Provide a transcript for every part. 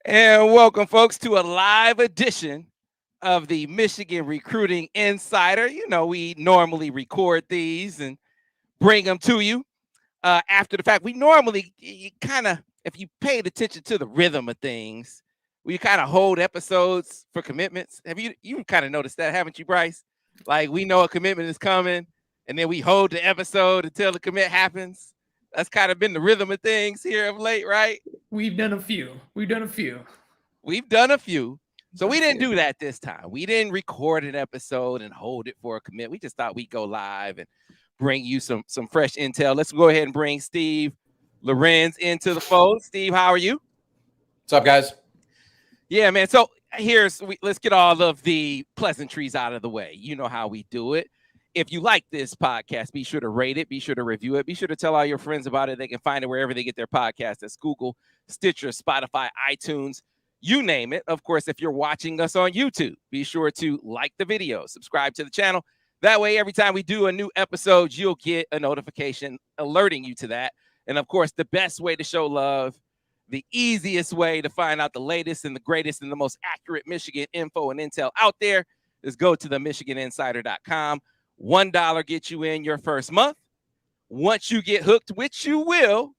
And welcome, folks, to a live edition of the Michigan Recruiting Insider. You know, we normally record these and bring them to you after the fact. We normally, you kind of, if you paid attention to the rhythm of things, we kind of hold episodes for commitments. Have you kind of noticed that, haven't you, Brice? Like, we know a commitment is coming, and then we hold the episode until the commit happens. That's kind of been the rhythm of things here of late, right? We've done a few. We've done a few. So we didn't do that this time. We didn't record an episode and hold it for a commit. We just thought we'd go live and bring you some fresh intel. Let's go ahead and bring Steve Lorenz into the fold. Steve, how are you? What's up, guys? Yeah, man. So let's get all of the pleasantries out of the way. You know how we do it. If you like this podcast, be sure to rate it, be sure to review it, be sure to tell all your friends about it. They can find it wherever they get their podcasts. That's Google, Stitcher, Spotify, iTunes, you name it. Of course, if you're watching us on YouTube, be sure to like the video, subscribe to the channel. That way, every time we do a new episode, you'll get a notification alerting you to that. And of course, the best way to show love, the easiest way to find out the latest and the greatest and the most accurate Michigan info and intel out there is go to the michiganinsider.com. $1 gets you in your first month. Once you get hooked, which you will,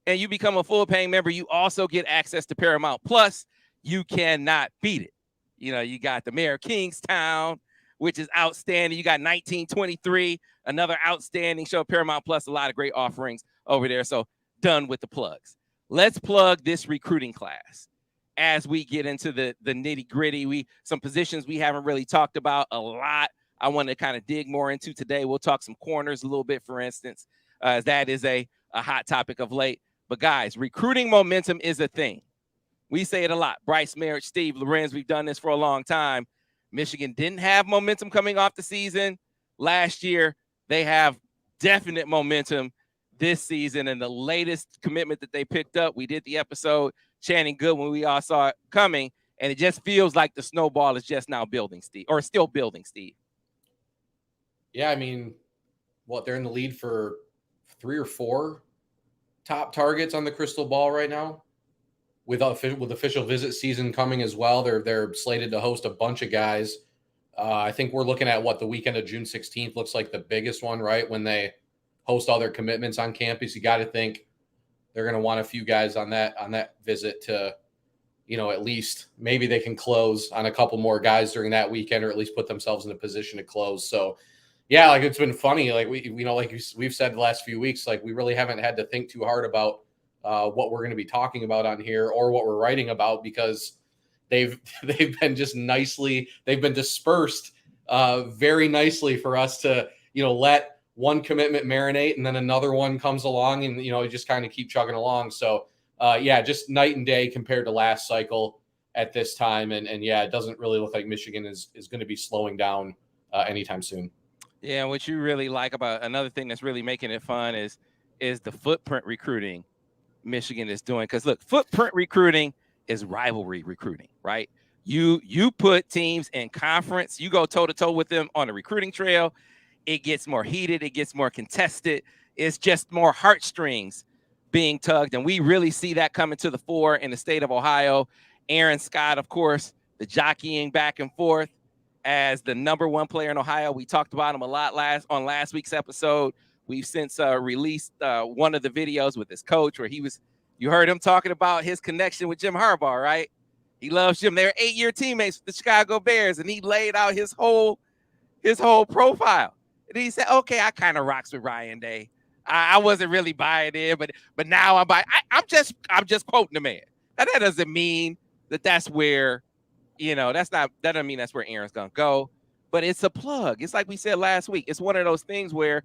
and you become a full paying member, you also get access to Paramount Plus. You cannot beat it. You know, you got the Mayor of Kingstown, which is outstanding. You got 1923, another outstanding show. Paramount Plus, a lot of great offerings over there. So done with the plugs. Let's plug this recruiting class as we get into the nitty gritty. Some positions we haven't really talked about a lot. I want to kind of dig more into today. We'll talk some corners a little bit, for instance, as that is a hot topic of late. But guys, recruiting momentum is a thing. We say it a lot. Brice Marich, Steve Lorenz, we've done this for a long time. Michigan didn't have momentum coming off the season last year. They have definite momentum this season. And the latest commitment that they picked up, we did the episode Channing Good when we all saw it coming. And it just feels like the snowball is just now building, Steve, or still building, Steve. Yeah, I mean, they're in the lead for 3 or 4 top targets on the crystal ball right now. With official visit season coming as well, they're slated to host a bunch of guys. I think we're looking at the weekend of June 16th looks like the biggest one, right? When they host all their commitments on campus, you got to think they're going to want a few guys on that visit to, at least maybe they can close on a couple more guys during that weekend, or at least put themselves in a position to close. So, yeah, like it's been funny. Like we've said the last few weeks, like we really haven't had to think too hard about what we're going to be talking about on here or what we're writing about, because they've been just they've been dispersed very nicely for us to, let one commitment marinate and then another one comes along and, just kind of keep chugging along. So, just night and day compared to last cycle at this time. And yeah, it doesn't really look like Michigan is going to be slowing down anytime soon. Yeah, what you really like about another thing that's really making it fun is the footprint recruiting Michigan is doing. Because look, footprint recruiting is rivalry recruiting, right? You put teams in conference, you go toe-to-toe with them on the recruiting trail. It gets more heated, it gets more contested. It's just more heartstrings being tugged. And we really see that coming to the fore in the state of Ohio. Aaron Scott, of course, the jockeying back and forth as the number one player in Ohio. We talked about him a lot on last week's episode. We've since released one of the videos with his coach where you heard him talking about his connection with Jim Harbaugh, right? He loves Jim. They're 8-year teammates with the Chicago Bears, and he laid out his whole profile. And he said, okay, I kind of rocks with Ryan Day. I wasn't really buying it, but now I'm buying. I'm just quoting the man. Now, that doesn't mean that's where, that doesn't mean that's where Aaron's going to go, but it's a plug. It's like we said last week. It's one of those things where,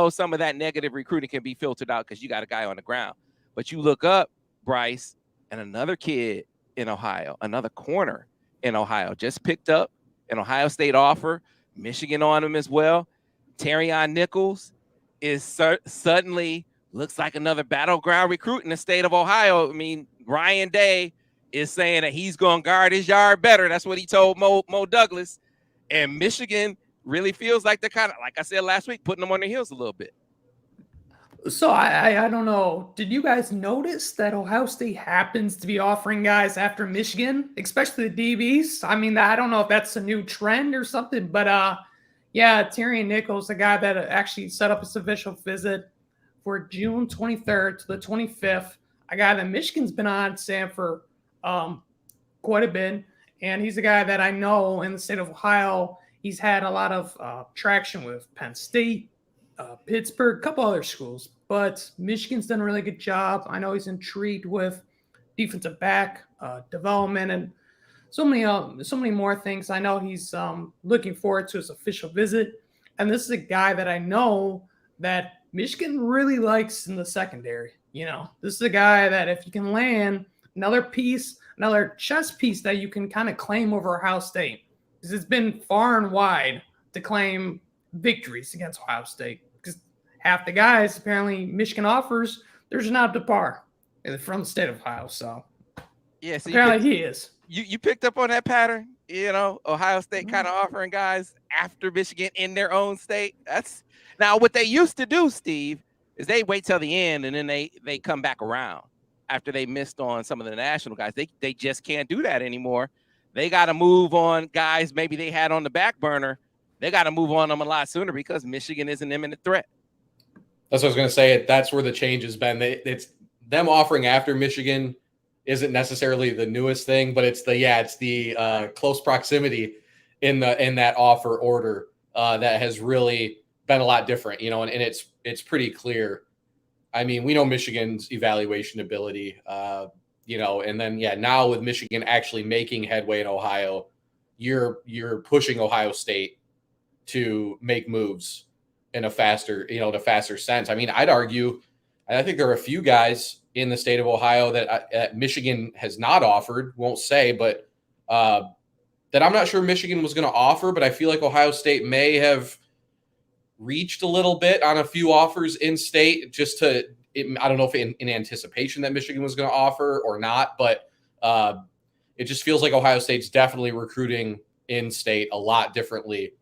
some of that negative recruiting can be filtered out because you got a guy on the ground. But you look up, Brice, and another kid in Ohio, another corner in Ohio, just picked up an Ohio State offer, Michigan on him as well. Terrion Nichols is suddenly looks like another battleground recruit in the state of Ohio. I mean, Ryan Day is saying that he's going to guard his yard better. That's what he told Mo Douglas. And Michigan really feels like they're kind of, like I said last week, putting them on their heels a little bit. So I don't know. Did you guys notice that Ohio State happens to be offering guys after Michigan, especially the DBs? I mean, I don't know if that's a new trend or something, but yeah, Terry Nichols, the guy that actually set up his official visit for June 23rd to the 25th. A guy that Michigan's been on Sam for quite a bit, and he's a guy that I know in the state of Ohio. He's had a lot of traction with Penn State, Pittsburgh, a couple other schools, but Michigan's done a really good job. I know he's intrigued with defensive back development and so many more things. I know he's looking forward to his official visit, and this is a guy that I know that Michigan really likes in the secondary. You know, this is a guy that if you can land another piece, another chess piece that you can kind of claim over Ohio State, because it's been far and wide to claim victories against Ohio State. Because half the guys apparently Michigan offers, there's not up to par from the state of Ohio. So Yeah, so apparently he is. You picked up on that pattern. You know, Ohio State kind of offering guys after Michigan in their own state. That's now what they used to do, Steve, is they wait till the end and then they come back around after they missed on some of the national guys. They just can't do that anymore. They got to move on guys maybe they had on the back burner. They got to move on them a lot sooner because Michigan is an imminent threat. That's what I was going to say. That's where the change has been. It's them offering after Michigan isn't necessarily the newest thing, but it's the close proximity in that offer order that has really been a lot different, you know, and it's pretty clear. I mean, we know Michigan's evaluation ability, you know, and then now with Michigan actually making headway in Ohio, you're pushing Ohio State to make moves in a faster sense. I mean, I'd argue, I think there are a few guys in the state of Ohio that Michigan has not offered, won't say, but that I'm not sure Michigan was going to offer, but I feel like Ohio State may have reached a little bit on a few offers in state just I don't know if in anticipation that Michigan was going to offer or not, but it just feels like Ohio State's definitely recruiting in state a lot differently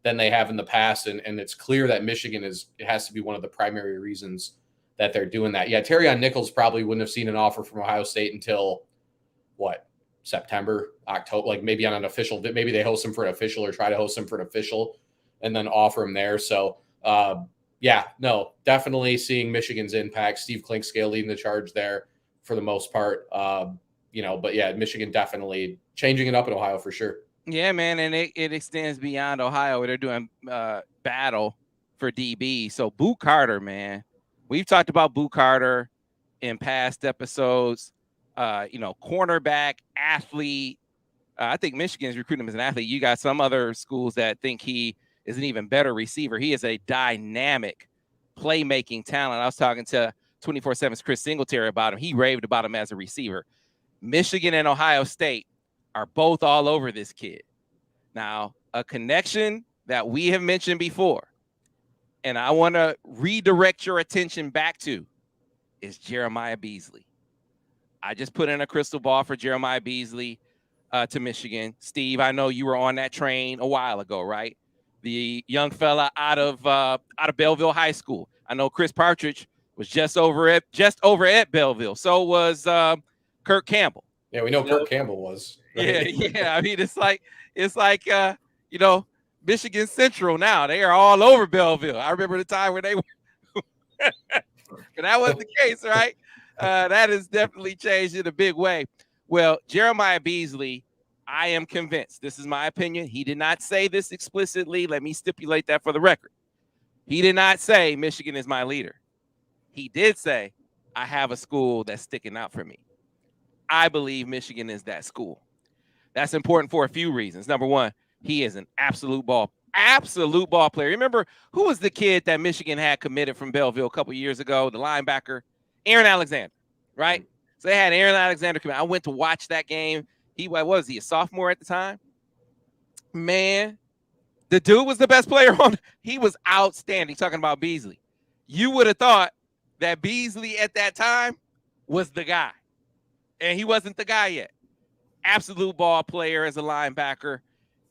than they have in the past. And it's clear that Michigan it has to be one of the primary reasons that they're doing that. Yeah, Terrion Nichols probably wouldn't have seen an offer from Ohio State until September, October, like maybe on an official, maybe they host him for an official or try to host him for an official and then offer him there. So definitely seeing Michigan's impact. Steve Klinkscale leading the charge there for the most part. But yeah, Michigan definitely changing it up in Ohio for sure. Yeah, man, and it extends beyond Ohio where they're doing battle for DB. So Boo Carter, man, we've talked about Boo Carter in past episodes. Cornerback, athlete. I think Michigan's recruiting him as an athlete. You got some other schools that think he is an even better receiver. He is a dynamic playmaking talent. I was talking to 24/7's Chris Singletary about him. He raved about him as a receiver. Michigan and Ohio State are both all over this kid. Now, a connection that we have mentioned before, and I want to redirect your attention back to, is Jeremiah Beasley. I just put in a crystal ball for Jeremiah Beasley to Michigan. Steve, I know you were on that train a while ago, right? The young fella out of Belleville High School. I know Chris Partridge was just over at Belleville. So was Kirk Campbell. Yeah, we know Kirk Campbell was. Right? Yeah. I mean, it's like Michigan Central now. They are all over Belleville. I remember the time when they were. But that was the case, right? That has definitely changed in a big way. Well, Jeremiah Beasley, I am convinced, this is my opinion. He did not say this explicitly. Let me stipulate that for the record. He did not say Michigan is my leader. He did say, I have a school that's sticking out for me. I believe Michigan is that school. That's important for a few reasons. Number one, he is an absolute ball player. Remember, who was the kid that Michigan had committed from Belleville a couple years ago, the linebacker? Aaron Alexander, right? So they had Aaron Alexander come out. I went to watch that game. Was he a sophomore at the time? Man, the dude was the best player on. He was outstanding. Talking about Beasley. You would have thought that Beasley at that time was the guy. And he wasn't the guy yet. Absolute ball player as a linebacker.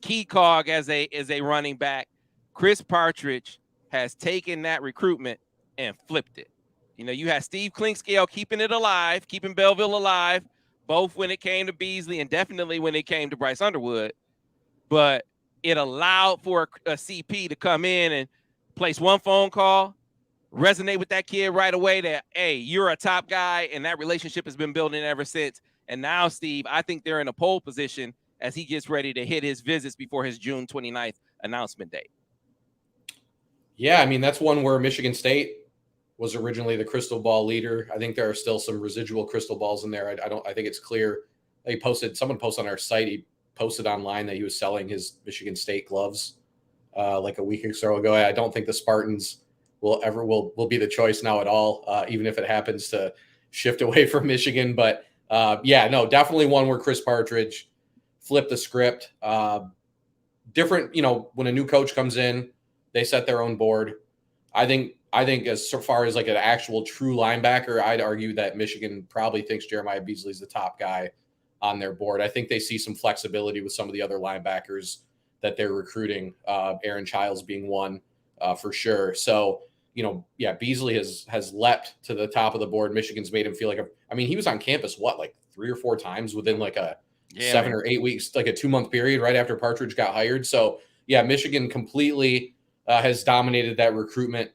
Key cog as a running back. Chris Partridge has taken that recruitment and flipped it. You know, you had Steve Clinkscale keeping it alive, keeping Belleville alive, both when it came to Beasley and definitely when it came to Bryce Underwood. But it allowed for a CP to come in and place one phone call, resonate with that kid right away that, hey, you're a top guy, and that relationship has been building ever since. And now, Steve, I think they're in a pole position as he gets ready to hit his visits before his June 29th announcement date. Yeah, I mean, that's one where Michigan State was originally the crystal ball leader. I think there are still some residual crystal balls in there. I think it's clear. Someone posted on our site, he posted online that he was selling his Michigan State gloves like a week or so ago. I don't think the Spartans will be the choice now at all, even if it happens to shift away from Michigan. But definitely one where Chris Partridge flipped the script. Different, when a new coach comes in, they set their own board. I think as so far as like an actual true linebacker, I'd argue that Michigan probably thinks Jeremiah Beasley's the top guy on their board. I think they see some flexibility with some of the other linebackers that they're recruiting, Aaron Childs being one for sure. So, Beasley has leapt to the top of the board. Michigan's made him feel like he was on campus, like 3 or 4 times within like a 7 or 8 weeks, like a 2-month period right after Partridge got hired. So yeah, Michigan completely has dominated that recruitment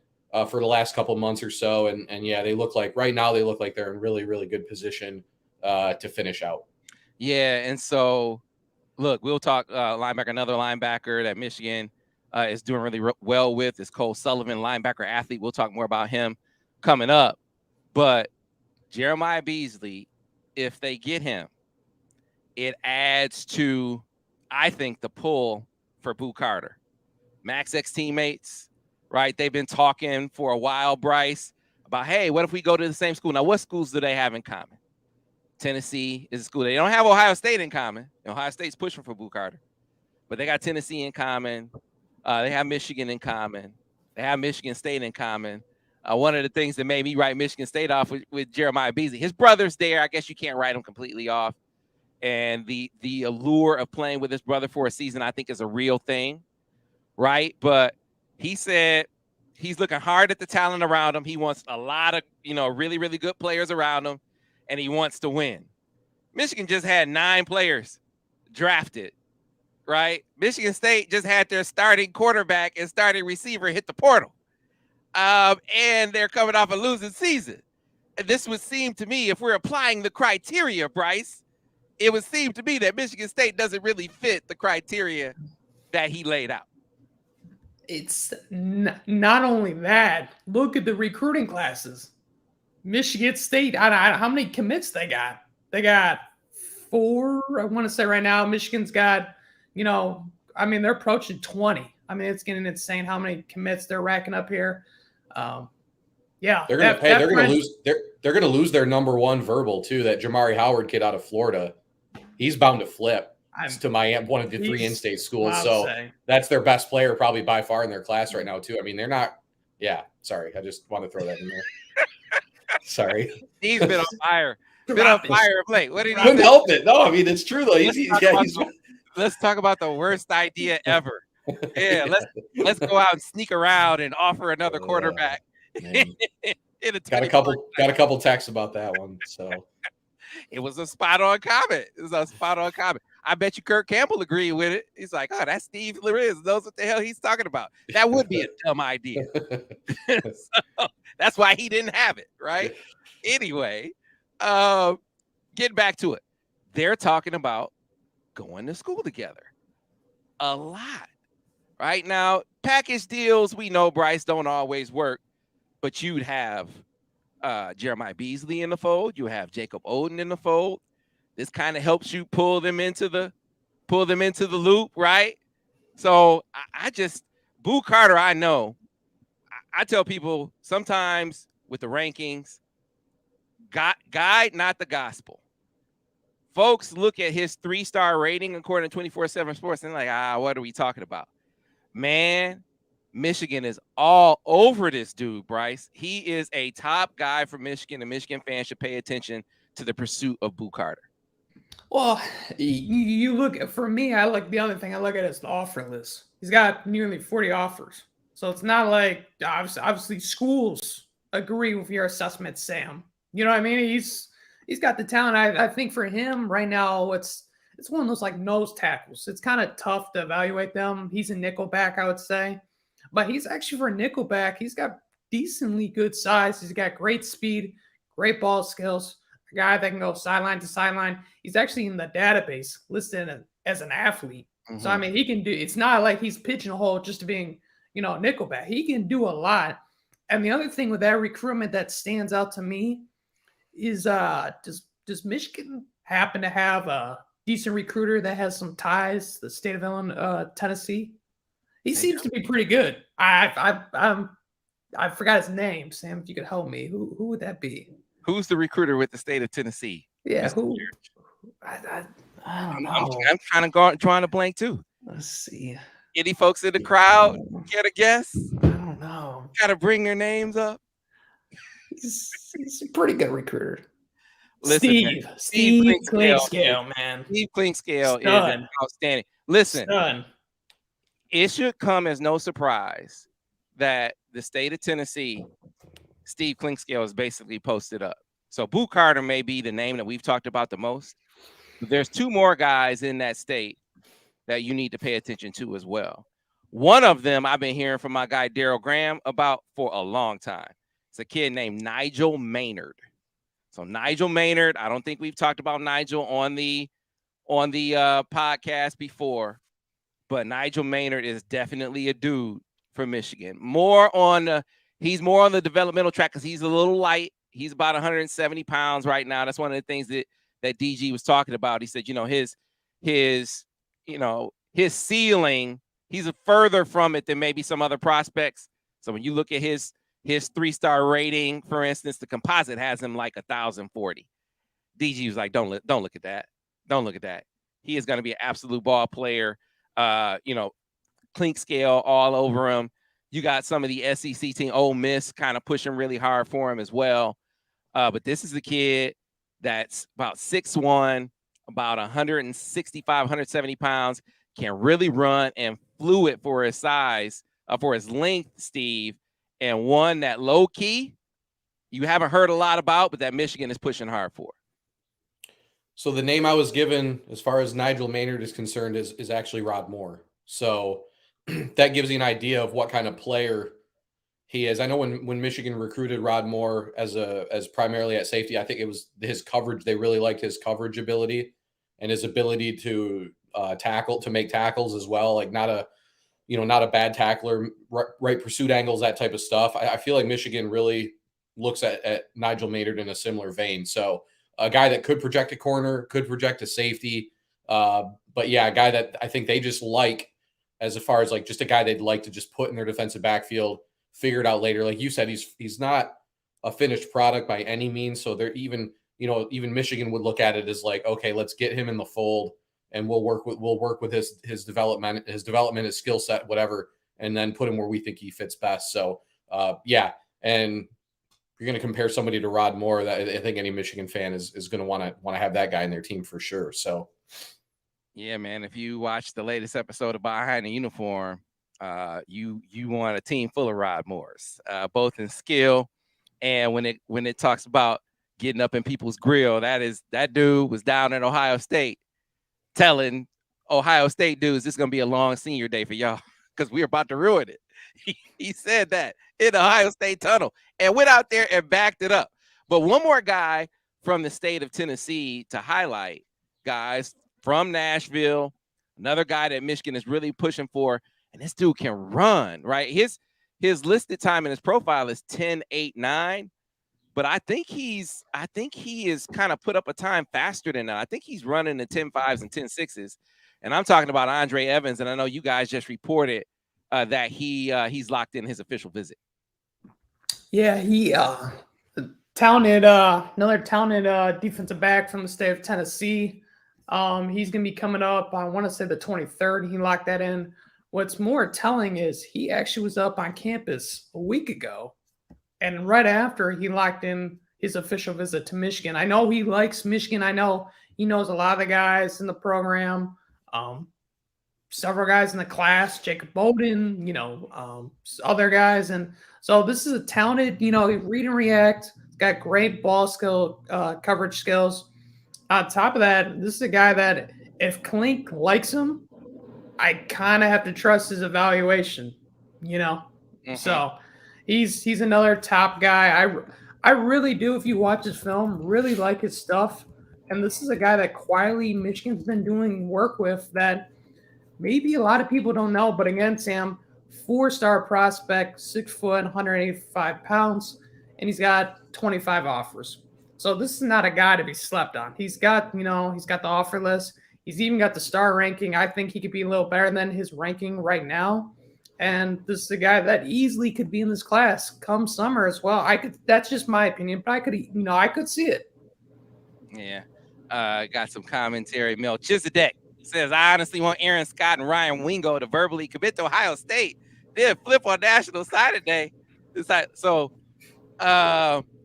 for the last couple months or so. And they look like right now they're in really, really good position to finish out. Yeah. And so look, we'll talk linebacker. Another linebacker that Michigan is doing really well with is Cole Sullivan, linebacker athlete. We'll talk more about him coming up. But Jeremiah Beasley, if they get him, it adds to, I think, the pull for Boo Carter. Max ex-teammates, right? They've been talking for a while, Brice, about, hey, what if we go to the same school? Now, what schools do they have in common? Tennessee is a school. They don't have Ohio State in common. Ohio State's pushing for Boo Carter. But they got Tennessee in common. They have Michigan in common. They have Michigan State in common. One of the things that made me write Michigan State off with Jeremiah Beasley, his brother's there. I guess you can't write him completely off. And the allure of playing with his brother for a season, I think, is a real thing, right? But he said he's looking hard at the talent around him. He wants a lot of, really, really good players around him, and he wants to win. Michigan just had 9 players drafted, right? Michigan State just had their starting quarterback and starting receiver hit the portal. And they're coming off a losing season. And this would seem to me, if we're applying the criteria, Brice, it would seem to me that Michigan State doesn't really fit the criteria that he laid out. It's not only that. Look at the recruiting classes. Michigan State, how many commits they got? They got 4, I want to say right now. Michigan's got, they're approaching 20. It's getting insane how many commits they're racking up here. They're going to lose their number 1 verbal too. That Jamari Howard kid out of Florida, he's bound to flip to Miami, one of the 3 in-state schools. So that's their best player probably by far in their class right now too. They're not. Yeah, sorry, I just want to throw that in there. Sorry, he's been on fire. Been on fire of late. What did he couldn't help it? No, it's true though. Let's talk about the worst idea ever. Yeah, let's go out and sneak around and offer another quarterback. Got a couple texts about that one. So it was a spot on comment. I bet you Kirk Campbell agreed with it. He's like, oh, that's Steve Lorenz. Knows what the hell he's talking about. That would be a dumb idea. So that's why he didn't have it, right? Anyway, getting back to it. They're talking about going to school together a lot. Right now, package deals, we know, Brice, don't always work, but you'd have Jeremiah Beasley in the fold. You have Jacob Oden in the fold. This kind of helps you pull them into the loop, right? So Boo Carter, I know. I tell people sometimes with the rankings, guide, not the gospel. Folks look at his 3-star rating according to 24/7 Sports and they're like, what are we talking about? Man, Michigan is all over this dude, Brice. He is a top guy for Michigan, and Michigan fans should pay attention to the pursuit of Boo Carter. Well, you look, for me, the other thing I look at is the offer list. He's got nearly 40 offers. So it's not like, obviously schools agree with your assessment, Sam. You know what I mean? He's got the talent. I think for him right now, it's one of those like nose tackles. It's kind of tough to evaluate them. He's a nickelback, I would say, but he's actually for a nickelback. He's got decently good size. He's got great speed, great ball skills. A guy that can go sideline to sideline. He's actually in the database listed as an athlete. Mm-hmm. So I mean, he can do. It's not like he's pigeonholed just to being, you know, a nickelback. He can do a lot. And the other thing with that recruitment that stands out to me is does Michigan happen to have a decent recruiter that has some ties to the state of Illinois, Tennessee? He seems to be pretty good. I forgot his name, Sam. If you could help me, who would that be? Who's the recruiter with the state of Tennessee? Yeah, who? I don't know. I'm trying to blank too. Let's see. Any folks in the crowd care to guess? I don't know. Got to bring their names up. He's a pretty good recruiter. Listen, Steve Clinkscale, man. Steve Clinkscale is outstanding. Listen, it should come as no surprise that the state of Tennessee, Steve Clinkscale is basically posted up. So Boo Carter may be the name that we've talked about the most. But there's two more guys in that state that you need to pay attention to as well. One of them I've been hearing from my guy Daryl Graham about for a long time. It's a kid named Nigel Maynard. So Nigel Maynard, I don't think we've talked about Nigel on the podcast before, but Nigel Maynard is definitely a dude for Michigan. He's more on the developmental track because he's a little light. He's about 170 pounds right now. That's one of the things that DG was talking about. He said, his ceiling, he's further from it than maybe some other prospects. So when you look at his 3-star rating, for instance, the composite has him like 1,040. DG was like, don't look at that. Don't look at that. He is going to be an absolute ball player. Clinkscale all over him. You got some of the SEC team, Ole Miss, kind of pushing really hard for him as well. But this is a kid that's about 6'1", about 165, 170 pounds, can really run and fluid for his size, for his length, Steve, and one that low key you haven't heard a lot about, but that Michigan is pushing hard for. So the name I was given as far as Nigel Maynard is concerned is actually Rod Moore. So that gives you an idea of what kind of player he is. I know when Michigan recruited Rod Moore as primarily at safety, I think it was his coverage. They really liked his coverage ability and his ability to make tackles as well. Like not a bad tackler, right pursuit angles, that type of stuff. I feel like Michigan really looks at Nigel Maynard in a similar vein. So a guy that could project a corner, could project a safety. But yeah, a guy that I think they just like as far as like just a guy they'd like to just put in their defensive backfield, figure it out later. Like you said, he's not a finished product by any means. So they're even Michigan would look at it as like, okay, let's get him in the fold and we'll work with his development, his skill set, whatever, and then put him where we think he fits best. So yeah. And you're going to compare somebody to Rod Moore, that I think any Michigan fan is going to want to have that guy in their team for sure. So yeah, man, if you watch the latest episode of Behind the Uniform, you want a team full of Rod Moores, both in skill and when it talks about getting up in people's grill, that dude was down at Ohio State telling Ohio State dudes it's going to be a long senior day for y'all because we're about to ruin it. He said that in the Ohio State tunnel and went out there and backed it up. But one more guy from the state of Tennessee to highlight, guys, from Nashville, another guy that Michigan is really pushing for, and this dude can run, right? His listed time in his profile is 10.89, but I think he is kind of put up a time faster than that. I think he's running the 10.5s and 10.6s, and I'm talking about Andre Evans, and I know you guys just reported that he's locked in his official visit. Yeah, he another talented defensive back from the state of Tennessee. He's going to be coming up, I want to say the 23rd. He locked that in. What's more telling is he actually was up on campus a week ago. And right after he locked in his official visit to Michigan. I know he likes Michigan. I know he knows a lot of the guys in the program. several guys in the class, Jacob Bowden, other guys. And so this is a talented, read and react, got great ball skill, coverage skills. On top of that, this is a guy that if Klink likes him, I kind of have to trust his evaluation, Mm-hmm. So he's another top guy. I really do, if you watch his film, really like his stuff. And this is a guy that quietly Michigan's been doing work with that maybe a lot of people don't know. But again, Sam, 4-star prospect, 6 foot, 185 pounds, and he's got 25 offers. So this is not a guy to be slept on. He's got the offer list. He's even got the star ranking. I think he could be a little better than his ranking right now. And this is a guy that easily could be in this class come summer as well. That's just my opinion, but I could see it. Yeah. Got some commentary. Melchizedek says, I honestly want Aaron Scott and Ryan Wingo to verbally commit to Ohio State. Then flip on National Signing Day. So,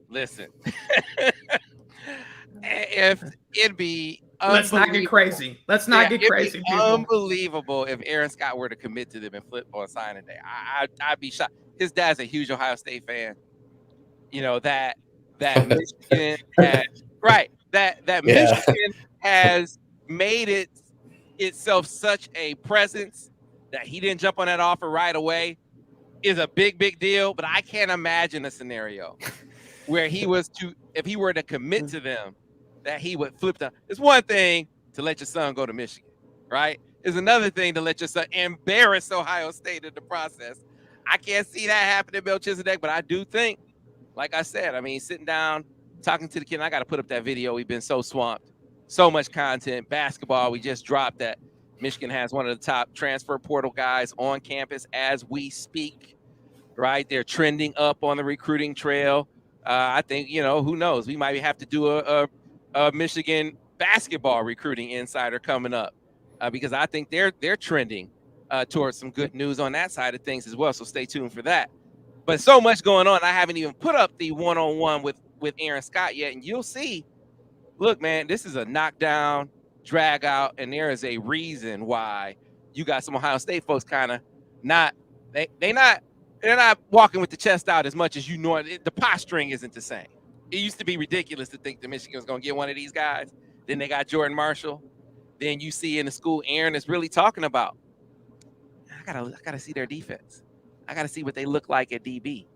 listen. If it'd be Let's not get crazy. Get crazy. Unbelievable if Aaron Scott were to commit to them and flip on signing day. I'd be shocked. His dad's a huge Ohio State fan. That Michigan has Michigan has made itself such a presence that he didn't jump on that offer right away is a big deal. But I can't imagine a scenario where if he were to commit to them, that he would flip them. It's one thing to let your son go to Michigan, right? It's another thing to let your son embarrass Ohio State in the process. I can't see that happening, Melchizedek, but I do think, like I said, sitting down, talking to the kid, and I got to put up that video. We've been so swamped, so much content. Basketball, we just dropped that Michigan has one of the top transfer portal guys on campus as we speak, right? They're trending up on the recruiting trail. I think, who knows? We might have to do a Michigan basketball recruiting insider coming up because I think they're trending towards some good news on that side of things as well. So stay tuned for that. But so much going on. I haven't even put up the one-on-one with Aaron Scott yet. And you'll see, look, man, this is a knockdown, drag out. And there is a reason why you got some Ohio State folks kind of they're not walking with the chest out as much as you know. The posturing isn't the same. It used to be ridiculous to think that Michigan was going to get one of these guys. Then they got Jordan Marshall. Then you see in the school Aaron is really talking about, I gotta see their defense. I gotta see what they look like at DB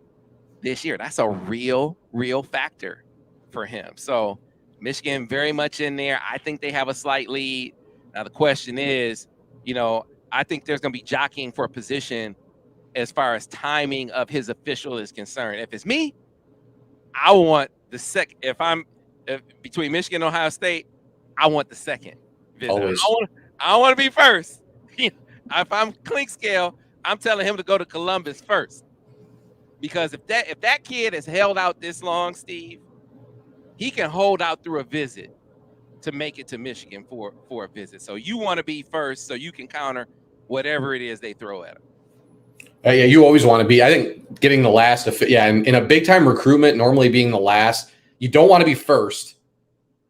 this year. That's a real factor for him. So Michigan very much in there. I think they have a slight lead. Now the question is, I think there's going to be jockeying for a position as far as timing of his official is concerned. If it's me, I want the second. If between Michigan and Ohio State, I want the second visit. Always. I don't want to be first. If I'm Klink scale, I'm telling him to go to Columbus first. Because if that kid has held out this long, Steve, he can hold out through a visit to make it to Michigan for a visit. So you want to be first so you can counter whatever it is they throw at him. Yeah, you always want to be. I think getting the last. Yeah, and in a big time recruitment, normally being the last, you don't want to be first.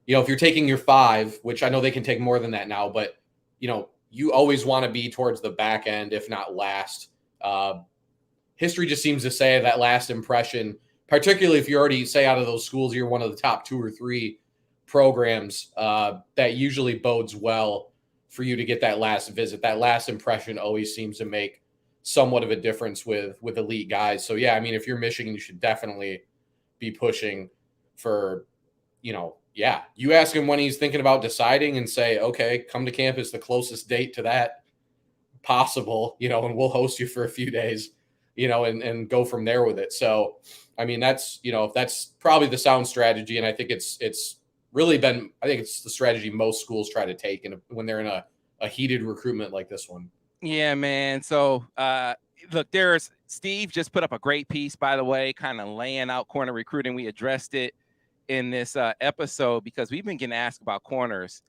If you're taking your 5, which I know they can take more than that now, but you always want to be towards the back end, if not last. History just seems to say that last impression, particularly if you already say out of those schools, you're one of the top 2 or 3 programs, that usually bodes well for you to get that last visit. That last impression always seems to make somewhat of a difference with elite guys. So yeah, if you're Michigan, you should definitely be pushing for, you ask him when he's thinking about deciding and say, okay, come to campus, the closest date to that possible, and we'll host you for a few days, and go from there with it. So, that's probably the sound strategy. And I think it's really been, it's the strategy most schools try to take when they're in a heated recruitment like this one. Yeah, man. So, look, Steve just put up a great piece, by the way, kind of laying out corner recruiting. We addressed it in this episode because we've been getting asked about corners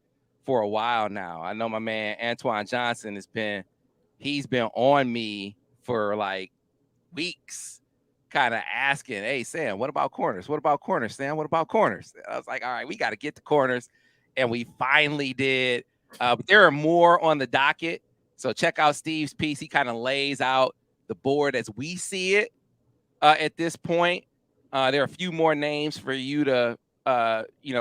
for a while now. I know my man Antoine Johnson he's been on me for like weeks, kind of asking, hey, Sam, what about corners? What about corners, Sam? What about corners? I was like, all right, we got to get the corners. And we finally did. But there are more on the docket. So check out Steve's piece. He kind of lays out the board as we see it at this point. There are a few more names for you to,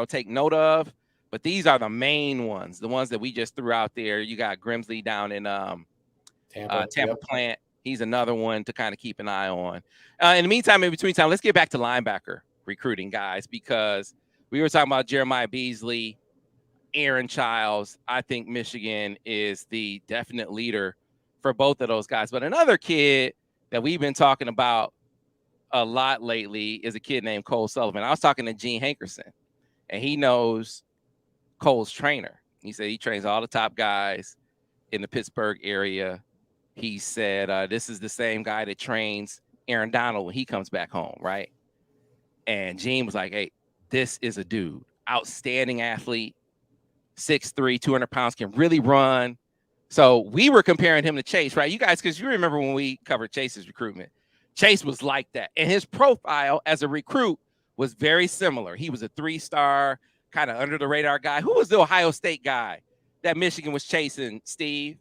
take note of, but these are the main ones, the ones that we just threw out there. You got Grimsley down in Tampa Yep. Plant. He's another one to kind of keep an eye on. In the meantime, in between time, let's get back to linebacker recruiting, guys, because we were talking about Jeremiah Beasley, Aaron Childs. I think Michigan is the definite leader for both of those guys. But another kid that we've been talking about a lot lately is a kid named Cole Sullivan. I was talking to Gene Hankerson, and he knows Cole's trainer. He said he trains all the top guys in the Pittsburgh area. He said this is the same guy that trains Aaron Donald when he comes back home, right? And Gene was like, hey, this is a dude, outstanding athlete, 6'3", 200 pounds, can really run. So we were comparing him to Chase, right? You guys, because you remember when we covered Chase's recruitment, Chase was like that. And his profile as a recruit was very similar. He was a 3-star, kind of under the radar guy. Who was the Ohio State guy that Michigan was chasing, Steve?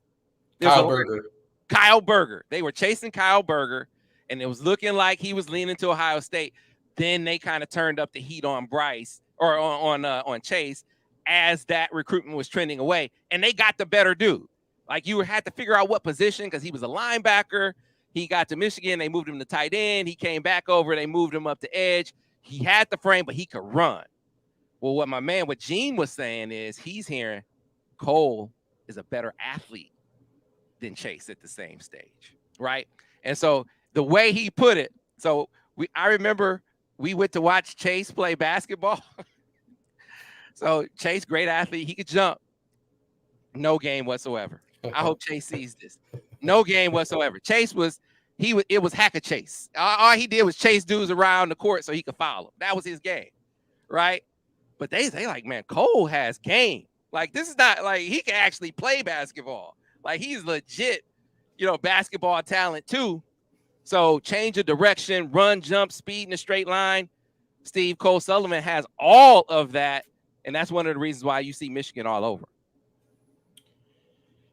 Kyle Berger. Kyle Berger. They were chasing Kyle Berger, and it was looking like he was leaning to Ohio State. Then they kind of turned up the heat on Brice or on Chase as that recruitment was trending away, and they got the better dude. Like, you had to figure out what position, because he was a linebacker. He got to Michigan. They moved him to tight end. He came back over. They moved him up to edge. He had the frame, but he could run. Well, what Gene was saying is he's hearing Cole is a better athlete than Chase at the same stage, right? And so the way he put it, I remember we went to watch Chase play basketball. So Chase, great athlete. He could jump. No game whatsoever. I hope Chase sees this. No game whatsoever. It was hack a Chase. All he did was chase dudes around the court so he could foul them. That was his game, right? But they like, man, Cole has game. Like, this is not like he can actually play basketball. Like, he's legit, basketball talent too. So change of direction, run, jump, speed in a straight line. Steve, Cole Sullivan has all of that. And that's one of the reasons why you see Michigan all over.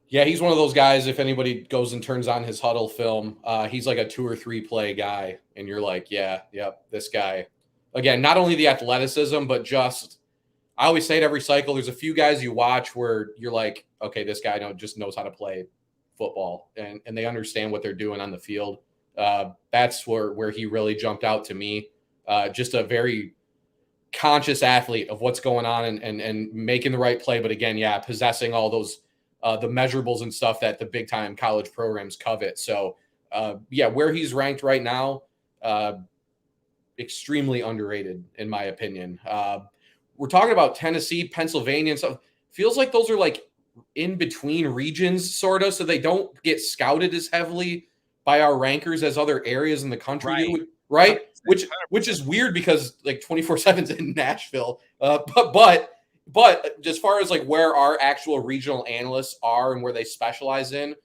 Yeah, he's one of those guys, if anybody goes and turns on his huddle film, he's like a 2 or 3 play guy. And you're like, yeah, yep, this guy. Again, not only the athleticism, but just, I always say it every cycle, there's a few guys you watch where you're like, okay, this guy just knows how to play football. And they understand what they're doing on the field. That's where he really jumped out to me. Just a very conscious athlete of what's going on and making the right play. But again, yeah, possessing all those the measurables and stuff that the big time college programs covet. So where he's ranked right now, extremely underrated in my opinion. We're talking about Tennessee, Pennsylvania and stuff. Feels like those are like in between regions sort of, so they don't get scouted as heavily by our rankers as other areas in the country do, right? Which is weird because like 24/7's in Nashville. But as far as like where our actual regional analysts are and where they specialize in,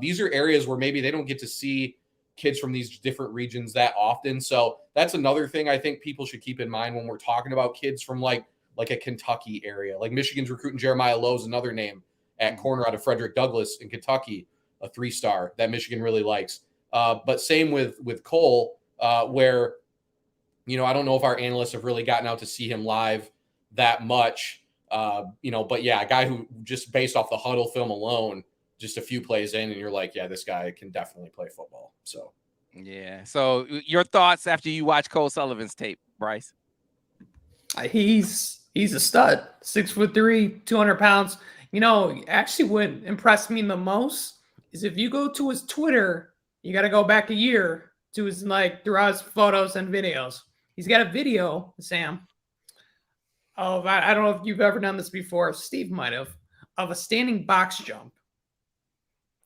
these are areas where maybe they don't get to see kids from these different regions that often. So that's another thing I think people should keep in mind when we're talking about kids from like a Kentucky area. Like Michigan's recruiting Jeremiah Lowe's another name at corner out of Frederick Douglass in Kentucky, a 3-star that Michigan really likes. But same with Cole, where, I don't know if our analysts have really gotten out to see him live that much, but yeah, a guy who just based off the huddle film alone, just a few plays in and you're like, yeah, this guy can definitely play football. So, yeah. So your thoughts after you watch Cole Sullivan's tape, Brice? He's a stud, 6'3", 200 pounds. Actually what impressed me the most is if you go to his Twitter, you got to go back a year to his throughout his photos and videos. He's got a video, Sam, of, I don't know if you've ever done this before, Steve might have, of a standing box jump.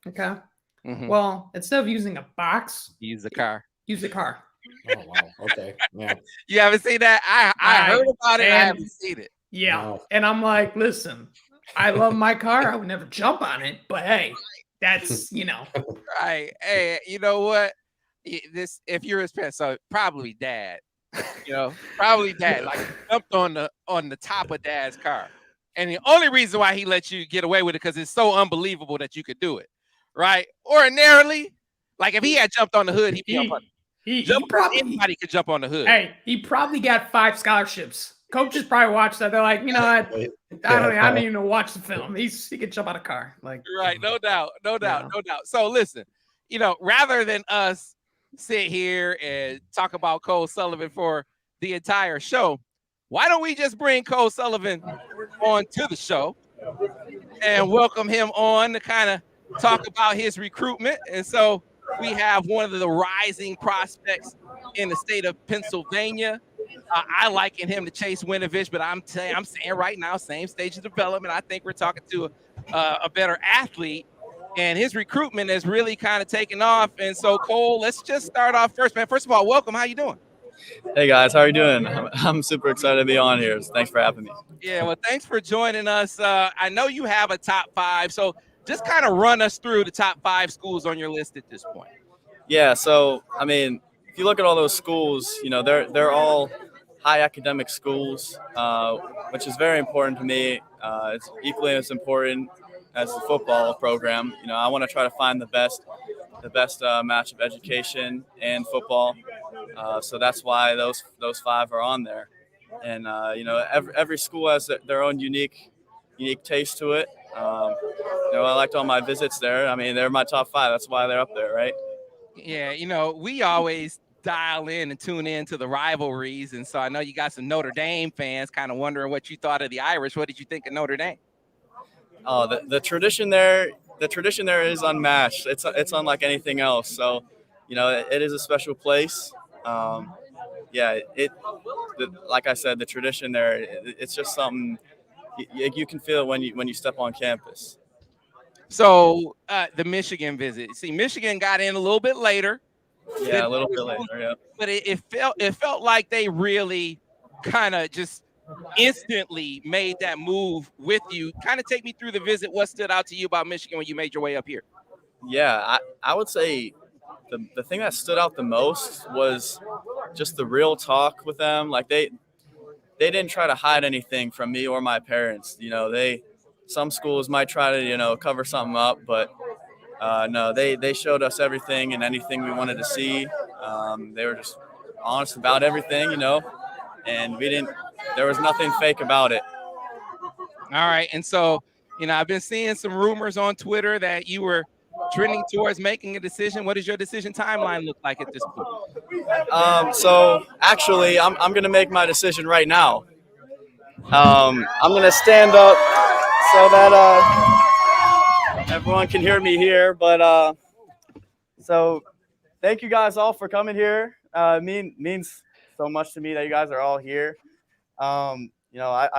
Okay. Mm-hmm. Well, instead of using a box, use the car. Use the car. Oh, wow. Okay. Yeah. You haven't seen that? I heard about it. I haven't seen it. Yeah. Wow. And I'm like, listen, I love my car. I would never jump on it, but hey, that's, Right. Hey, you know what? If you're his parent, so probably dad, probably dad, like jumped on the top of dad's car. And the only reason why he let you get away with it, because it's so unbelievable that you could do it. right? Ordinarily, like if he had jumped on the hood, he'd be up under. Anybody could jump on the hood. Hey, he probably got 5 scholarships. Coaches probably watched that. They're like, you know what? I don't even watch the film. He could jump out of a car. Like, right, no doubt. So listen, rather than us sit here and talk about Cole Sullivan for the entire show, why don't we just bring Cole Sullivan on to the show and welcome him on to kind of talk about his recruitment? And so we have one of the rising prospects in the state of Pennsylvania. I liken him to Chase Winovich, but I'm saying right now, same stage of development. I think we're talking to a better athlete, and his recruitment has really kind of taken off. And so, Cole, let's just start off first, man. First of all, welcome. How you doing? Hey guys, how are you doing? I'm super excited to be on here. So thanks for having me. Yeah, well, thanks for joining us. I know you have a top 5, so just kind of run us through the top 5 schools on your list at this point. Yeah, so I mean, if you look at all those schools, they're all high academic schools, which is very important to me. It's equally as important as the football program. I want to try to find the best match of education and football. So that's why those 5 are on there. And every school has their own unique taste to it. I liked all my visits there. I mean, they're my top 5. That's why they're up there, right? Yeah, we always dial in and tune in to the rivalries, and so I know you got some Notre Dame fans kind of wondering what you thought of the Irish. What did you think of Notre Dame? Oh, the tradition there is unmatched. It's unlike anything else. So, it is a special place. Like I said, the tradition there, it's just something you can feel when you step on campus. So the Michigan visit. See, Michigan got in a little bit later. Yeah, a little bit later, yeah. But it felt like they really kind of just instantly made that move with you. Kind of take me through the visit. What stood out to you about Michigan when you made your way up here? Yeah, I would say the thing that stood out the most was just the real talk with them. Like they didn't try to hide anything from me or my parents. Some schools might try to, cover something up, but no, they showed us everything and anything we wanted to see. They were just honest about everything, and there was nothing fake about it. All right. And so, I've been seeing some rumors on Twitter that you were trending towards making a decision. What does your decision timeline look like at this point? So actually, I'm going to make my decision right now. I'm going to stand up so that everyone can hear me here. But so thank you guys all for coming here. Means so much to me that you guys are all here. I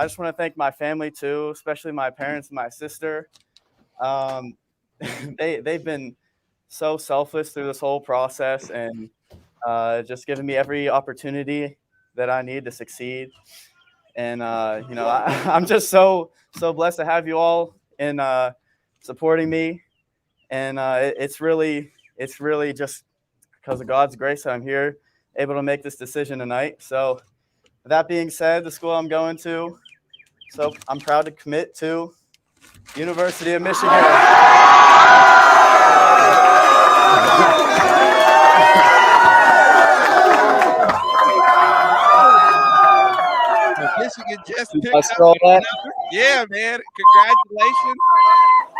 just want to thank my family too, especially my parents and my sister. They've been so selfless through this whole process and just giving me every opportunity that I need to succeed. And I'm just so blessed to have you all in supporting me. And it's really just because of God's grace that I'm here, able to make this decision tonight. So with that being said, the school I'm going to, so I'm proud to commit to University of Michigan. Michigan just picked up yeah, man. Congratulations.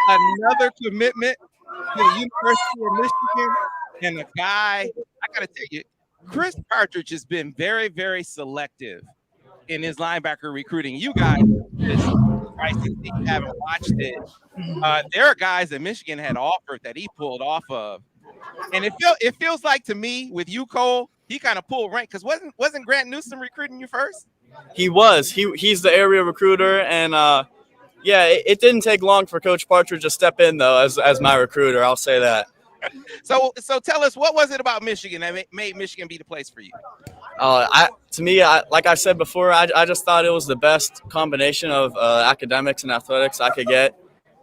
Another commitment to the University of Michigan. And a guy, I got to tell you, Chris Partridge has been very, very selective in his linebacker recruiting. You guys, I think you haven't watched it. There are guys that Michigan had offered that he pulled off of. And it feels like to me with you, Cole, he kind of pulled rank because wasn't Grant Newsom recruiting you first? He was. He's the area recruiter, and it didn't take long for Coach Partridge to step in though as my recruiter. I'll say that. So tell us, what was it about Michigan that made Michigan be the place for you? Like I said before, I just thought it was the best combination of academics and athletics I could get.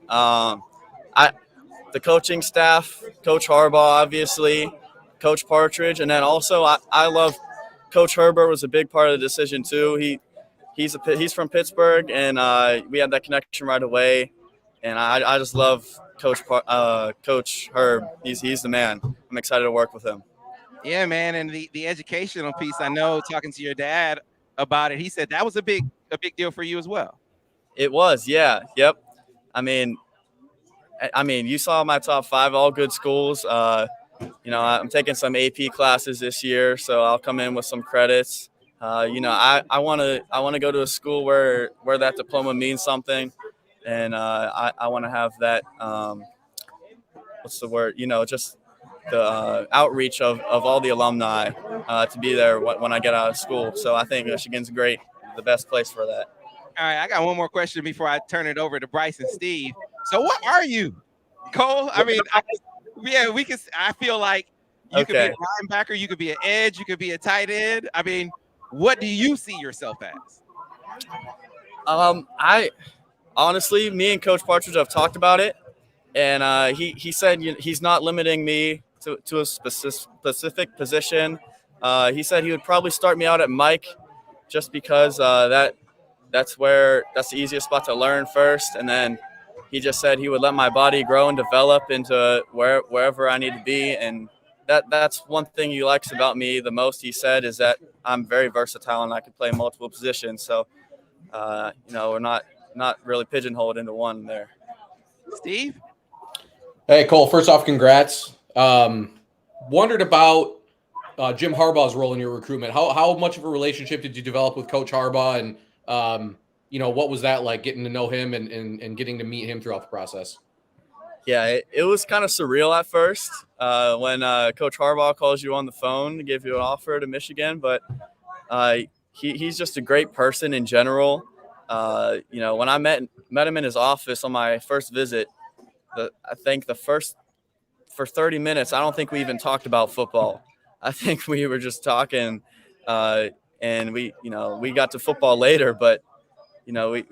The coaching staff, Coach Harbaugh, obviously, Coach Partridge, and then also I love Coach Herbert was a big part of the decision too. He's from Pittsburgh, and we had that connection right away. And I just love Coach Herb. He's the man. I'm excited to work with him. Yeah, man, and the educational piece. I know talking to your dad about it, he said that was a big deal for you as well. It was, yeah, yep. I mean, you saw my top 5, all good schools. I'm taking some AP classes this year, so I'll come in with some credits. I want to go to a school where that diploma means something, and I want to have that. What's the word? Just the outreach of all the alumni to be there when I get out of school. So I think Michigan's the best place for that. All right, I got one more question before I turn it over to Brice and Steve. So what are you, Cole? I mean, I feel like you could be a linebacker, you could be an edge, you could be a tight end. I mean, what do you see yourself as? I honestly, me and Coach Partridge have talked about it, and he said he's not limiting me to a specific position. He said he would probably start me out at Mike, just because that's the easiest spot to learn first, and then he just said he would let my body grow and develop into wherever I need to be, and that's one thing he likes about me the most. He said is that I'm very versatile and I can play multiple positions. So, we're not really pigeonholed into one there. Steve? Hey, Cole. First off, congrats. Wondered about Jim Harbaugh's role in your recruitment. How much of a relationship did you develop with Coach Harbaugh, and what was that like, getting to know him and getting to meet him throughout the process? Yeah, it was kind of surreal at first when Coach Harbaugh calls you on the phone to give you an offer to Michigan, but he's just a great person in general. When I met him in his office on my first visit, I think for 30 minutes, I don't think we even talked about football. I think we were just talking, and we got to football later, but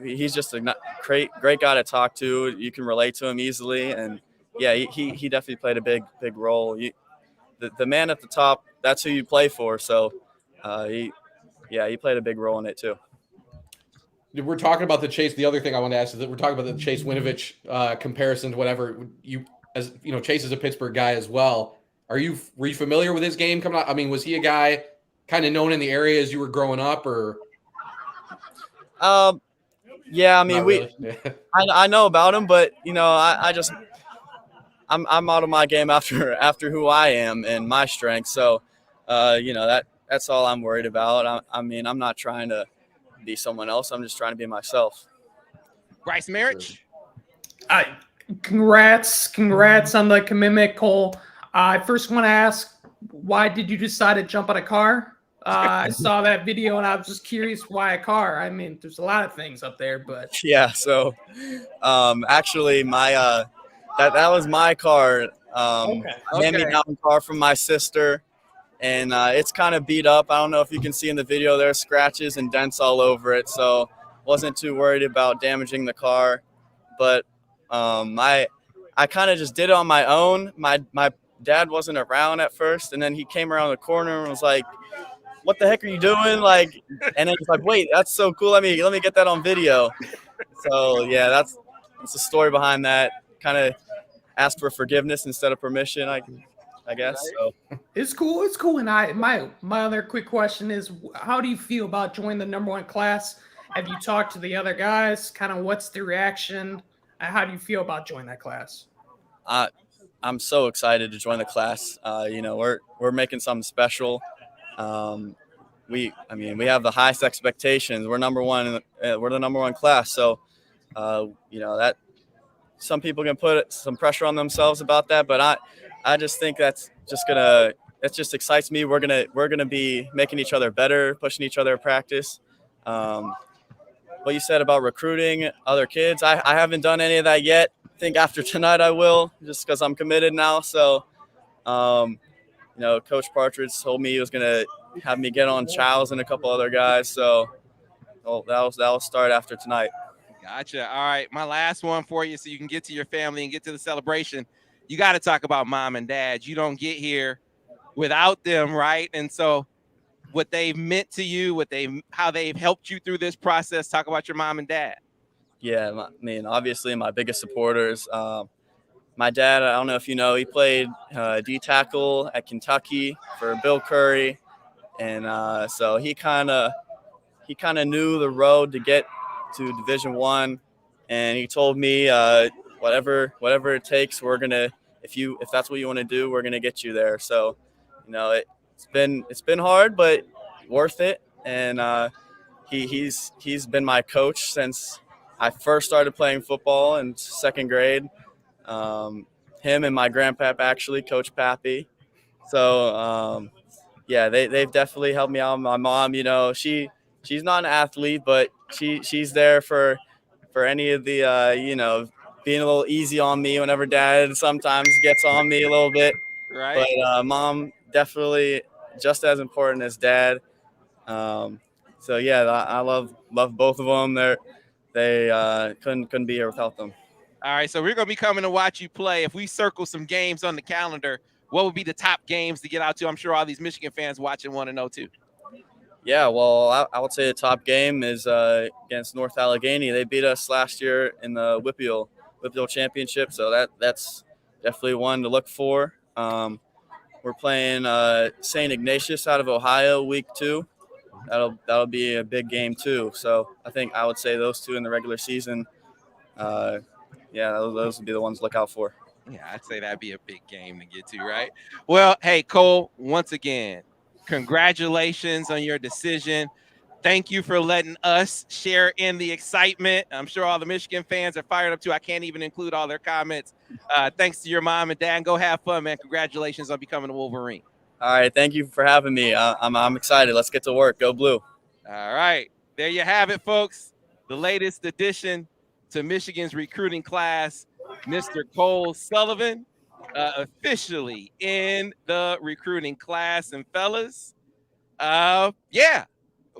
he's just a great guy to talk to. You can relate to him easily, and yeah, he definitely played a big role. The man at the top, that's who you play for. So, he played a big role in it too. We're talking about the Chase. The other thing I want to ask is that we're talking about the Chase Winovich comparison to whatever. Chase is a Pittsburgh guy as well. Were you familiar with his game coming out? I mean, was he a guy kind of known in the area as you were growing up, or? Yeah, I mean, I know about him, but I'm out of my game after who I am and my strengths. So, that's all I'm worried about. I'm not trying to be someone else. I'm just trying to be myself. Brice Marich? Congrats on the commitment, Cole. I first want to ask, why did you decide to jump on a car? I saw that video and I was just curious, why a car? I mean, there's a lot of things up there, but yeah. So, actually, my that was my car. Hand-me-down car from my sister, and it's kind of beat up. I don't know if you can see in the video, there are scratches and dents all over it. So, wasn't too worried about damaging the car, but I kind of just did it on my own. My dad wasn't around at first, and then he came around the corner and was like, "What the heck are you doing?" And then he's like, "Wait, that's so cool. Let me get that on video." So yeah, that's the story behind that. Kind of asked for forgiveness instead of permission, I guess. So it's cool. It's cool. And my other quick question is, how do you feel about joining the #1 class? Have you talked to the other guys? Kind of what's the reaction? How do you feel about joining that class? I'm so excited to join the class. We're making something special. We have the highest expectations. We're number one. We're the #1 class. So, that some people can put some pressure on themselves about that, but I just think it just excites me. We're gonna be making each other better, pushing each other in practice. What you said about recruiting other kids, I haven't done any of that yet. I think after tonight I will, just because I'm committed now. So, Coach Partridge told me he was gonna have me get on Childs and a couple other guys. So, that'll start after tonight. Gotcha. All right, my last one for you, so you can get to your family and get to the celebration. You got to talk about mom and dad. You don't get here without them, right? And so, what they've meant to you, how they've helped you through this process. Talk about your mom and dad. Yeah, obviously my biggest supporters. my dad, I don't know if you know, he played D tackle at Kentucky for Bill Curry, and so he kind of knew the road to get to Division I, and he told me whatever it takes, we're gonna if that's what you want to do, we're gonna get you there. So, it's been hard, but worth it, and he's been my coach since I first started playing football in second grade. Him and my grandpap, actually, Coach Pappy. So yeah, they've definitely helped me out. My mom, she's not an athlete, but she's there for any of the being a little easy on me whenever dad sometimes gets on me a little bit. Right. But mom definitely just as important as dad. So yeah, I love both of them. They couldn't be here without them. All right, so we're going to be coming to watch you play. If we circle some games on the calendar, what would be the top games to get out to? I'm sure all these Michigan fans watching want to know too. Yeah, well, I would say the top game is against North Allegheny. They beat us last year in the Whippeal Championship, so that's definitely one to look for. We're playing St. Ignatius out of Ohio week 2. That'll be a big game too. So I think I would say those two in the regular season. Yeah, those would be the ones to look out for. Yeah, I'd say that'd be a big game to get to, right? Well, hey, Cole, once again, congratulations on your decision. Thank you for letting us share in the excitement. I'm sure all the Michigan fans are fired up too. I can't even include all their comments. Thanks to your mom and dad. Go have fun, man. Congratulations on becoming a Wolverine. All right, thank you for having me. I'm excited. Let's get to work. Go Blue. All right, there you have it, folks. The latest addition to Michigan's recruiting class, Mr. Cole Sullivan, officially in the recruiting class. And fellas, yeah,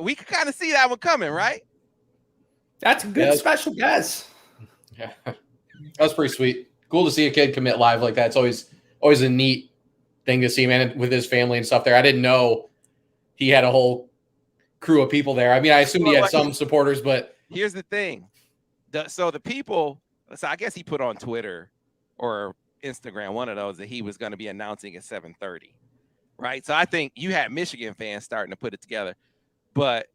we can kind of see that one coming, right? That's a good special guess. Yeah, that was pretty sweet. Cool to see a kid commit live like that. It's always a neat thing to see, man, with his family and stuff there. I didn't know he had a whole crew of people there. I mean, I assumed he had some supporters, but here's the thing. The people, so I guess he put on Twitter or Instagram, one of those, that he was going to be announcing at 7:30, right? So I think you had Michigan fans starting to put it together, but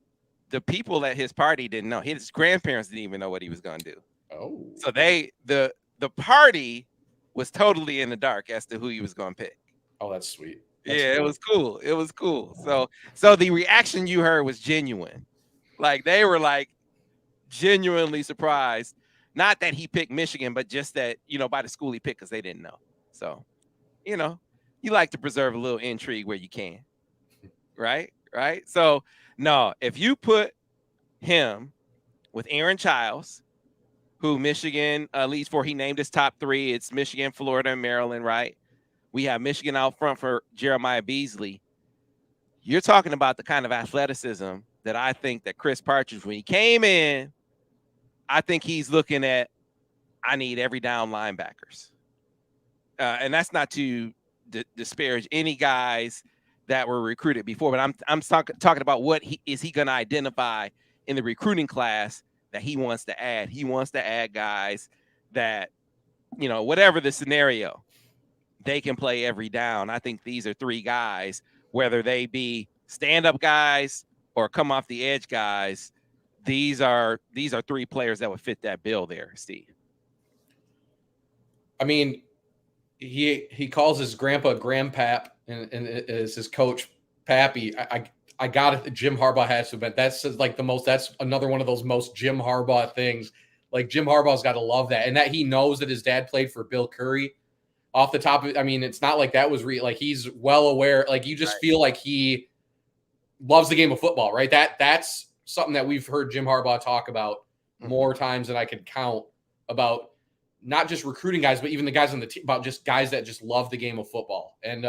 the people at his party didn't know. His grandparents didn't even know what he was going to do. Oh, so the party was totally in the dark as to who he was going to pick. Oh, that's sweet. That's cool. It was cool. It was cool. So the reaction you heard was genuine. Like, they were like genuinely surprised. Not that he picked Michigan, but just that, by the school he picked, because they didn't know. So, you like to preserve a little intrigue where you can. Right? So, no, if you put him with Aaron Childs, who Michigan leads for, he named his top 3. It's Michigan, Florida, and Maryland, right? We have Michigan out front for Jeremiah Beasley. You're talking about the kind of athleticism that I think that Chris Partridge, when he came in, I think he's looking at, I need every down linebackers. And that's not to disparage any guys that were recruited before, but I'm talking about what he going to identify in the recruiting class that he wants to add. He wants to add guys that, whatever the scenario, they can play every down. I think these are 3 guys, whether they be stand-up guys or come off the edge guys. These are 3 players that would fit that bill there, Steve. I mean, he calls his grandpa Grandpap and is his coach Pappy. I got it. Jim Harbaugh has to admit that's like that's another one of those most Jim Harbaugh things. Like, Jim Harbaugh's got to love that, and that he knows that his dad played for Bill Curry. Off the top of it, I mean, it's not like that was like he's well aware. Like, you just feel like he loves the game of football, right? That's something that we've heard Jim Harbaugh talk about more times than I could count, about not just recruiting guys, but even the guys on the team, about just guys that just love the game of football. And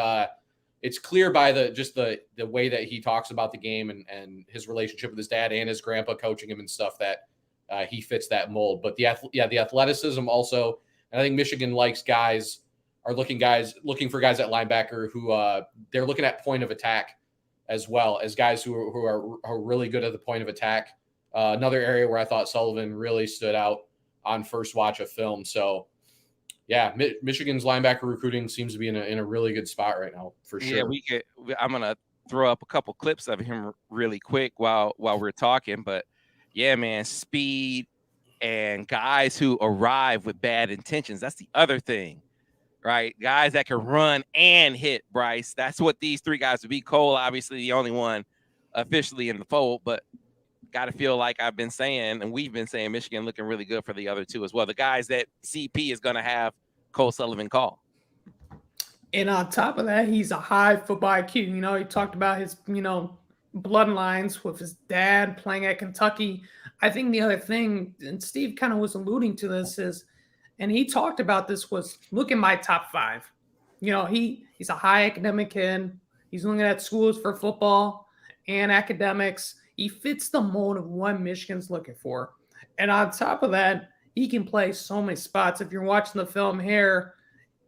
it's clear by the way that he talks about the game and his relationship with his dad and his grandpa coaching him and stuff, that he fits that mold. But the athleticism also, and I think Michigan are looking for guys at linebacker who they're looking at point of attack as well, as guys who are really good at the point of attack. Another area where I thought Sullivan really stood out on first watch of film. So yeah, Michigan's linebacker recruiting seems to be in a really good spot right now, for sure. Yeah, I'm gonna throw up a couple clips of him really quick while we're talking. But yeah, man, speed and guys who arrive with bad intentions. That's the other thing, right? Guys that can run and hit, Brice. That's what these three guys would be. Cole, obviously, the only one officially in the fold, but got to feel like I've been saying, and we've been saying, Michigan looking really good for the other two as well. The guys that CP is going to have Cole Sullivan call. And on top of that, he's a high football IQ. You know, he talked about his, bloodlines with his dad playing at Kentucky. I think the other thing, and Steve kind of was alluding to this, is, and he talked about this, was look at my top 5. You know, he's a high academic kid. He's looking at schools for football and academics. He fits the mold of what Michigan's looking for. And on top of that, he can play so many spots. If you're watching the film here,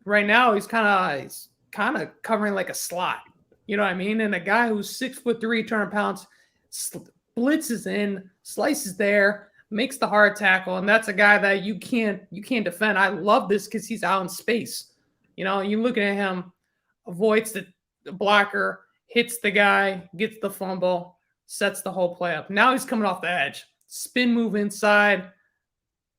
right now he's kind of covering like a slot. You know what I mean? And a guy who's 6'3", 200 pounds, blitzes in, slices there, makes the hard tackle, and that's a guy that you can't defend. I love this because he's out in space. You know, you looking at him, avoids the blocker, hits the guy, gets the fumble, sets the whole play up. Now he's coming off the edge, spin move inside,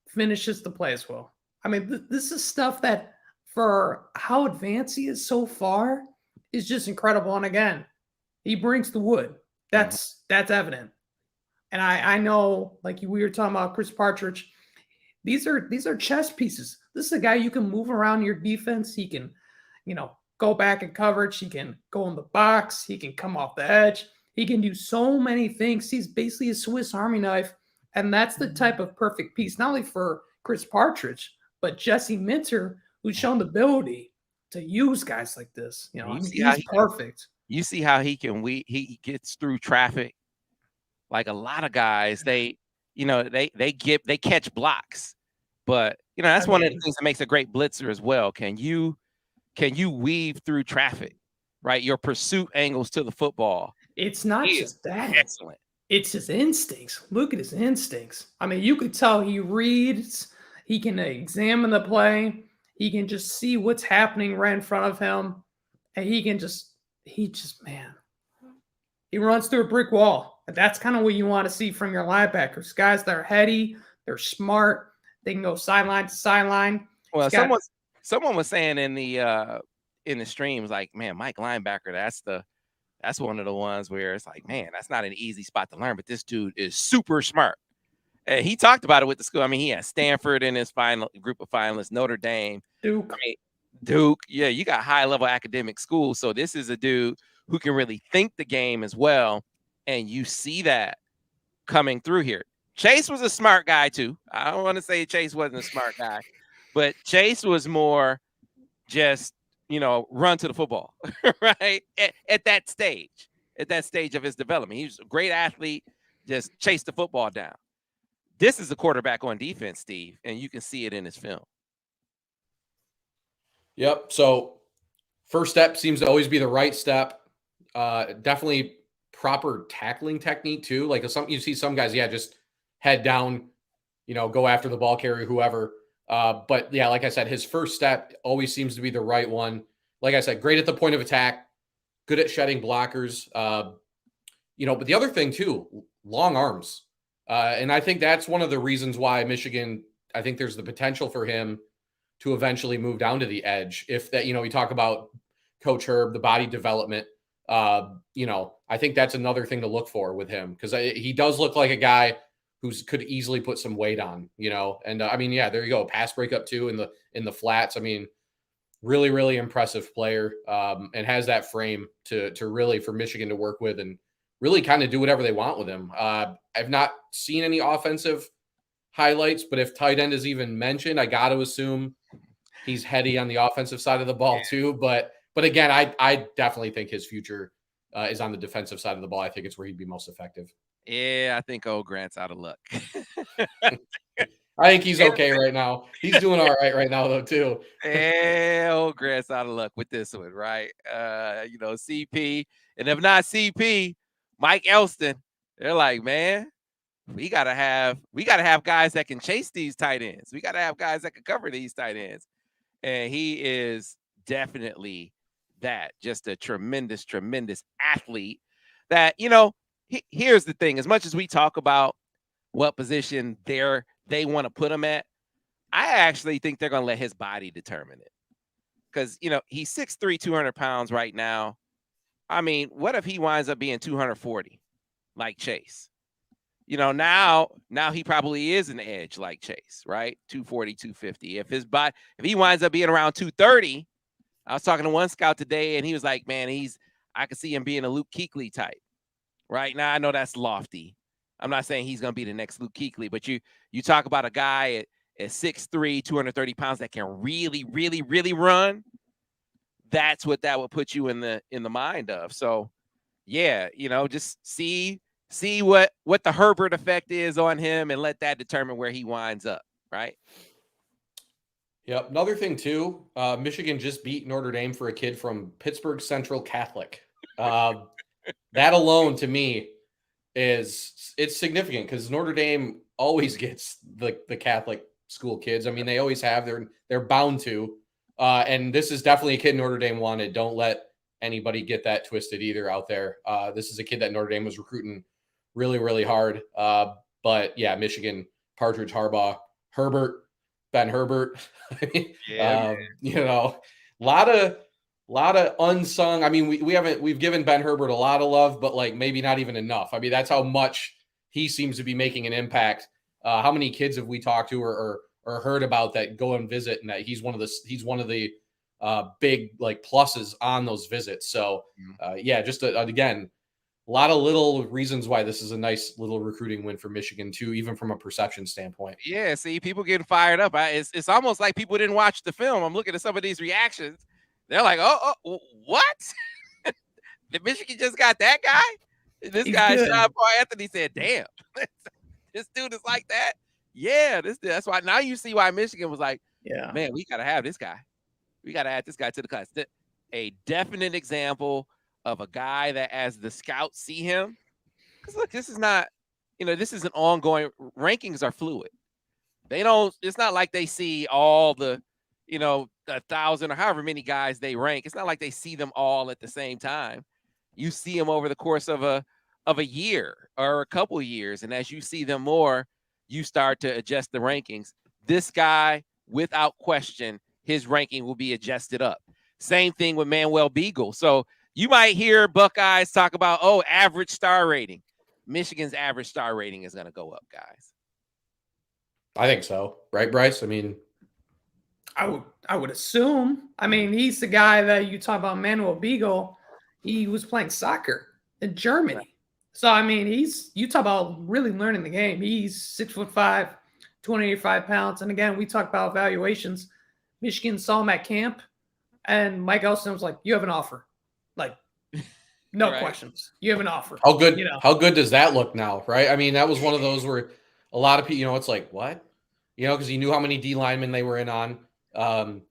finishes the play as well. I mean, this is stuff that, for how advanced he is so far, is just incredible. And again, he brings the wood. That's evident. And I know, like we were talking about Brice Marich, these are chess pieces. This is a guy you can move around your defense. He can, go back in coverage. He can go in the box. He can come off the edge. He can do so many things. He's basically a Swiss Army knife. And that's the type of perfect piece, not only for Brice Marich, but Jesse Minter, who's shown the ability to use guys like this. He's perfect. You see how he gets through traffic. Like a lot of guys, they catch blocks, but that's one of the things that makes a great blitzer as well. Can you weave through traffic, right? Your pursuit angles to the football. It's not just that. Excellent. It's his instincts. Look at his instincts. I mean, you could tell he reads. He can examine the play. He can just see what's happening right in front of him, and he runs through a brick wall. That's kind of what you want to see from your linebackers. Guys that are heady, they're smart, they can go sideline to sideline. Well, someone was saying in the streams, like, man, Mike linebacker, that's one of the ones where it's like, man, that's not an easy spot to learn, but this dude is super smart. And he talked about it with the school. I mean, he had Stanford in his final group of finalists, Notre Dame, Duke. Yeah, you got high level academic schools. So this is a dude who can really think the game as well. And you see that coming through here. Chase was a smart guy too. I don't want to say Chase wasn't a smart guy, but Chase was more just, run to the football, right? At that stage of his development. He was a great athlete, just chase the football down. This is a quarterback on defense, Steve, and you can see it in his film. Yep. So first step seems to always be the right step. Definitely proper tackling technique too. Like you see some guys, just head down, go after the ball carrier, whoever. But yeah, like I said, his first step always seems to be the right one. Like I said, great at the point of attack, good at shedding blockers. But the other thing too, long arms. And I think that's one of the reasons why Michigan, I think there's the potential for him to eventually move down to the edge. If that, we talk about Coach Herb, the body development, I think that's another thing to look for with him, because he does look like a guy who could easily put some weight on, and there you go. Pass breakup too in the flats. I mean, really, really impressive player, and has that frame to really, for Michigan to work with and really kind of do whatever they want with him. I've not seen any offensive highlights, but if tight end is even mentioned, I got to assume he's heady on the offensive side of the ball too. But again, I definitely think his future is on the defensive side of the ball. I think it's where he'd be most effective. Yeah, I think old Grant's out of luck. I think he's okay right now. He's doing all right now, though, too. Yeah, old Grant's out of luck with this one, right? CP, and if not CP, Mike Elston. They're like, man, we gotta have guys that can chase these tight ends. We gotta have guys that can cover these tight ends. And he is definitely that, just a tremendous, tremendous athlete that, here's the thing. As much as we talk about what position they want to put him at, I actually think they're going to let his body determine it. Because, he's 6'3", 200 pounds right now. I mean, what if he winds up being 240 like Chase? Now he probably is an edge like Chase, right? 240, 250. If he winds up being around 230, I was talking to one scout today and he was like, man, I could see him being a Luke Kuechly type. Right now, I know that's lofty. I'm not saying he's going to be the next Luke Kuechly, but you talk about a guy at 6'3", 230 pounds that can really, really, really run. That's what that would put you in the mind of. So, yeah, just see what the Herbert effect is on him and let that determine where he winds up, right? Yep. Another thing too, Michigan just beat Notre Dame for a kid from Pittsburgh Central Catholic. That alone to me it's significant because Notre Dame always gets the Catholic school kids. I mean, they always have. They're bound to. And this is definitely a kid Notre Dame wanted. Don't let anybody get that twisted either out there. This is a kid that Notre Dame was recruiting really, really hard. But yeah, Michigan, Partridge, Harbaugh, Herbert, Ben Herbert. Yeah, a lot of unsung. I mean, we've given Ben Herbert a lot of love, but like maybe not even enough. I mean, that's how much he seems to be making an impact. How many kids have we talked to or heard about that go and visit, and that he's one of the big like pluses on those visits. So yeah, just again, a lot of little reasons why this is a nice little recruiting win for Michigan too, even from a perception standpoint. Yeah, see, people getting fired up. It's almost like people didn't watch the film. I'm looking at some of these reactions. They're like, oh what? Did Michigan just got that guy? This guy, Sean Paul Anthony, said, damn, this dude is like that. Yeah, that's why now you see why Michigan was like, yeah, man, we got to have this guy. We got to add this guy to the class. A definite example of a guy that as the scouts see him, because look, this is not, this is an ongoing, rankings are fluid. It's not like they see all the, 1,000 or however many guys they rank. It's not like they see them all at the same time. You see them over the course of a year or a couple of years. And as you see them more, you start to adjust the rankings. This guy, without question, his ranking will be adjusted up. Same thing with Manuel Beagle. So you might hear Buckeyes talk about, average star rating. Michigan's average star rating is going to go up, guys. I think so. Right, Brice? I mean, I would assume. I mean, he's the guy that you talk about, Manuel Beagle. He was playing soccer in Germany. So, I mean, you talk about really learning the game. He's 6'5", 285 pounds. And again, we talk about evaluations. Michigan saw him at camp, and Mike Elston was like, you have an offer. Like, no questions. You have an offer. How good, how good does that look now, right? I mean, that was one of those where a lot of people, it's like, what? Because he knew how many D linemen they were in on.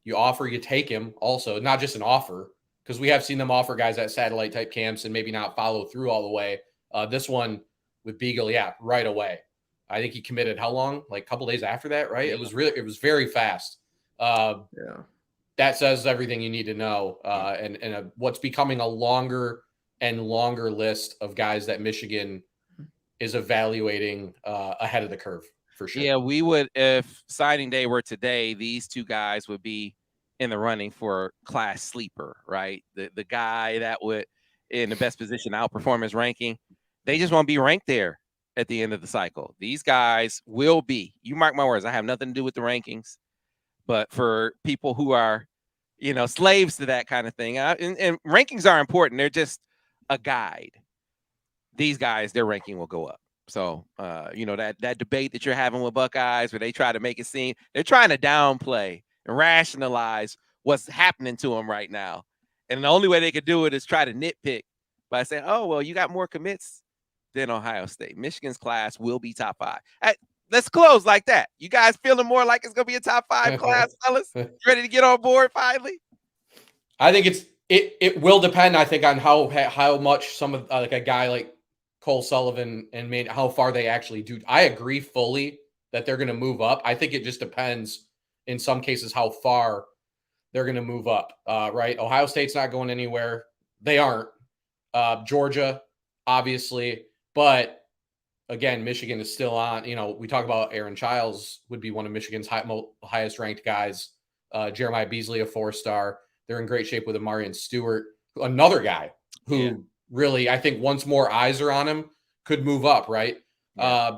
You offer, you take him also, not just an offer, because we have seen them offer guys at satellite type camps and maybe not follow through all the way. This one with Beagle, yeah, right away. I think he committed how long? Like a couple days after that, right? It was very fast. That says everything you need to know. And what's becoming a longer and longer list of guys that Michigan is evaluating ahead of the curve. For sure. Yeah, we would, if signing day were today, these two guys would be in the running for class sleeper, right? The guy that would, in the best position, outperform his ranking. They just won't be ranked there at the end of the cycle. These guys will be. You mark my words. I have nothing to do with the rankings, but for people who are, slaves to that kind of thing, and rankings are important. They're just a guide. These guys, their ranking will go up. So, that debate that you're having with Buckeyes where they try to make it seem they're trying to downplay and rationalize what's happening to them right now. And the only way they could do it is try to nitpick by saying, oh, well, you got more commits than Ohio State. Michigan's class will be top 5. Let's close like that. You guys feeling more like it's going to be a top 5 class, fellas? You ready to get on board finally? I think it will depend, I think, on how much some of like a guy like Cole Sullivan and how far they actually do. I agree fully that they're going to move up. I think it just depends in some cases how far they're going to move up, right? Ohio State's not going anywhere. They aren't. Georgia, obviously. But again, Michigan is still on. We talk about Aaron Childs would be one of Michigan's highest ranked guys. Jeremiah Beasley, a 4-star. They're in great shape with Amarian Stewart, another guy who really, I think once more eyes are on him, could move up, right? Yeah.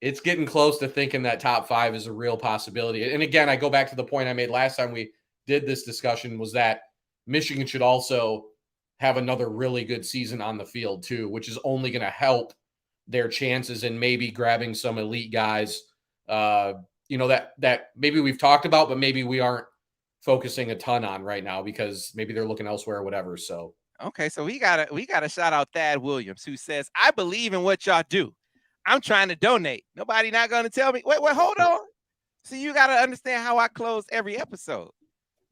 It's getting close to thinking that top 5 is a real possibility. And again, I go back to the point I made last time we did this discussion, was that Michigan should also have another really good season on the field too, which is only going to help their chances in maybe grabbing some elite guys, that maybe we've talked about, but maybe we aren't focusing a ton on right now because maybe they're looking elsewhere or whatever. So, okay. So we gotta shout out Thad Williams, who says, I believe in what y'all do. I'm trying to donate. Nobody not going to tell me. Wait, hold on. So you got to understand how I close every episode.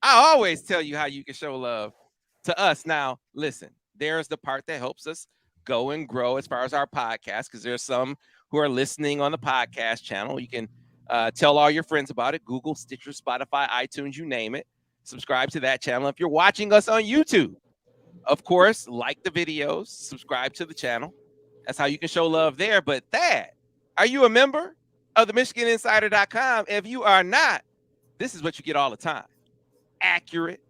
I always tell you how you can show love to us. Now, listen, there's the part that helps us go and grow as far as our podcast, because there's some who are listening on the podcast channel. You can tell all your friends about it. Google, Stitcher, Spotify, iTunes, you name it. Subscribe to that channel. If you're watching us on YouTube, of course, like the videos, subscribe to the channel. That's how you can show love there. But Thad, are you a member of the MichiganInsider.com? If you are not, this is what you get all the time. Accurate,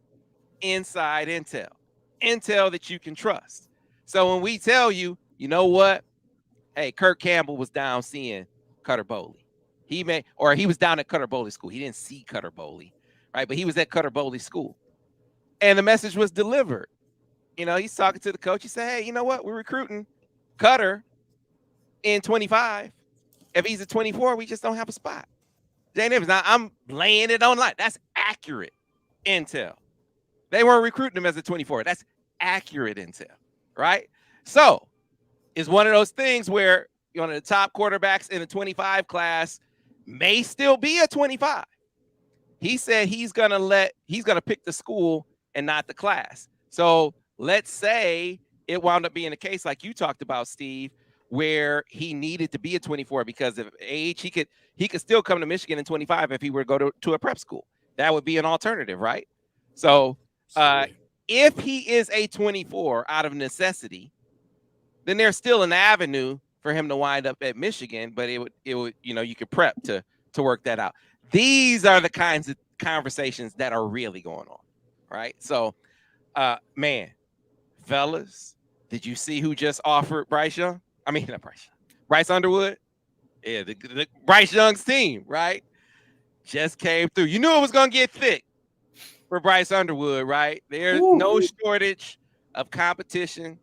inside intel that you can trust. So when we tell you, you know what? Hey, Kirk Campbell was down seeing Cutter Boley. He was down at Cutter Boley school. He didn't see Cutter Boley, right? But he was at Cutter Boley school. And the message was delivered. He's talking to the coach. He said, hey, you know what? We're recruiting Cutter in 25. If he's at 24, we just don't have a spot. Jane Evans, now I'm laying it online. That's accurate intel. They weren't recruiting him as a 24. That's accurate intel, right? So it's one of those things where one of the top quarterbacks in the 25 class may still be a 25. He said he's gonna pick the school and not the class. So let's say it wound up being a case like you talked about, Steve, where he needed to be a 24 because of age. He could still come to Michigan in 25 if he were to go to a prep school. That would be an alternative, right? So if he is a 24 out of necessity, then there's still an avenue for him to wind up at Michigan, but it would you could prep to work that out. These are the kinds of conversations that are really going on, right? So, man, fellas, did you see who just offered Bryce Young? I mean, not Bryce Young. Bryce Underwood? Yeah, the Bryce Young's team, right? Just came through. You knew it was going to get thick for Bryce Underwood, right? There's no shortage of competition.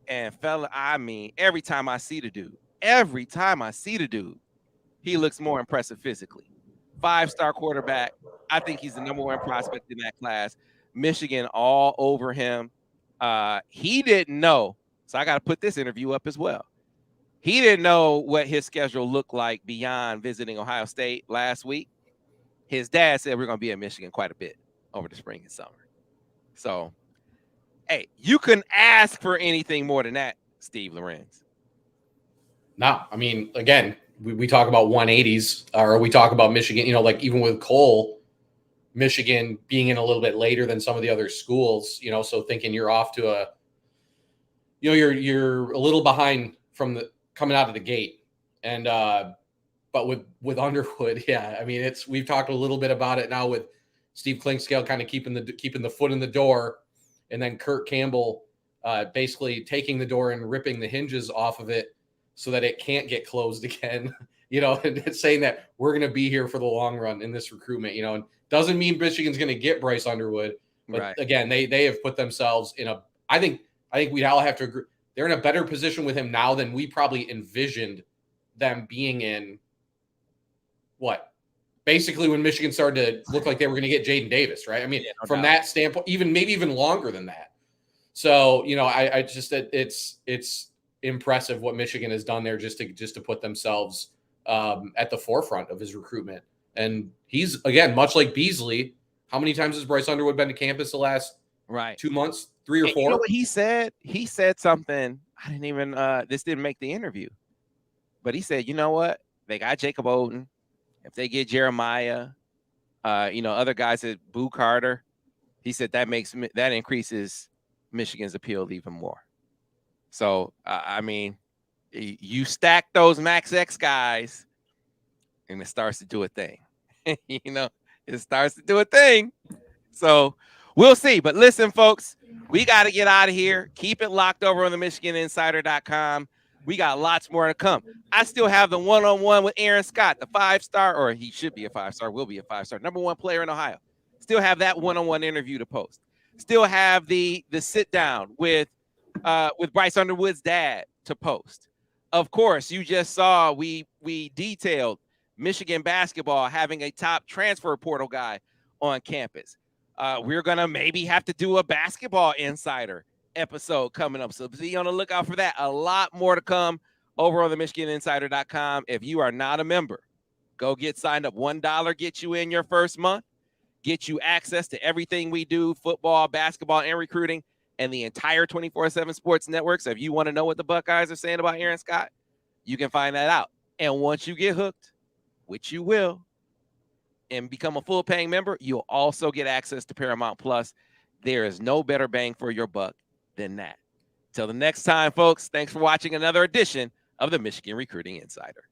And fella, I mean, every time I see the dude, he looks more impressive physically. 5-star quarterback. I think he's the number 1 prospect in that class. Michigan all over him. He didn't know. So I got to put this interview up as well. He didn't know what his schedule looked like beyond visiting Ohio State last week. His dad said we're going to be in Michigan quite a bit over the spring and summer. So, hey, you couldn't ask for anything more than that, Steve Lorenz. No, I mean, again, we talk about 180s, or we talk about Michigan, like even with Cole, Michigan being in a little bit later than some of the other schools, so thinking you're off to you're a little behind from the coming out of the gate. And, but with Underwood, yeah, I mean, we've talked a little bit about it now with Steve Clinkscale kind of keeping the foot in the door, and then Kirk Campbell basically taking the door and ripping the hinges off of it so that it can't get closed again, and saying that we're going to be here for the long run in this recruitment, and doesn't mean Michigan's going to get Bryce Underwood, but right. Again, they have put themselves in I think we'd all have to agree. They're in a better position with him now than we probably envisioned them being in. What? Basically when Michigan started to look like they were going to get Jaden Davis, right? I mean, from that standpoint, maybe even longer than that. So, I just, it's impressive what Michigan has done there just to put themselves at the forefront of his recruitment. And he's, again, much like Beasley, how many times has Bryce Underwood been to campus the last 2 months, 3 or 4? You know what he said? He said something. I didn't even, this didn't make the interview, but he said, you know what? They got Jacob Oden. If they get Jeremiah, Other guys said Boo Carter. He said that increases Michigan's appeal even more. So, you stack those Max X guys and it starts to do a thing. It starts to do a thing. So we'll see. But listen, folks, we got to get out of here. Keep it locked over on the MichiganInsider.com. We got lots more to come. I still have the one-on-one with Aaron Scott, the 5-star, or he should be a 5-star, will be a 5-star, #1 player in Ohio. Still have that one-on-one interview to post. Still have the sit-down with Bryce Underwood's dad to post. Of course, you just saw we detailed Michigan basketball having a top transfer portal guy on campus. We're going to maybe have to do a basketball insider episode coming up. So be on the lookout for that. A lot more to come over on the MichiganInsider.com. If you are not a member, go get signed up. $1 gets you in your first month, get you access to everything we do, football, basketball, and recruiting, and the entire 24/7 Sports Network. So if you want to know what the Buckeyes are saying about Aaron Scott, you can find that out. And once you get hooked, which you will, and become a full paying member, you'll also get access to Paramount Plus. There is no better bang for your buck than that. Till the next time, folks, thanks for watching another edition of the Michigan Recruiting Insider.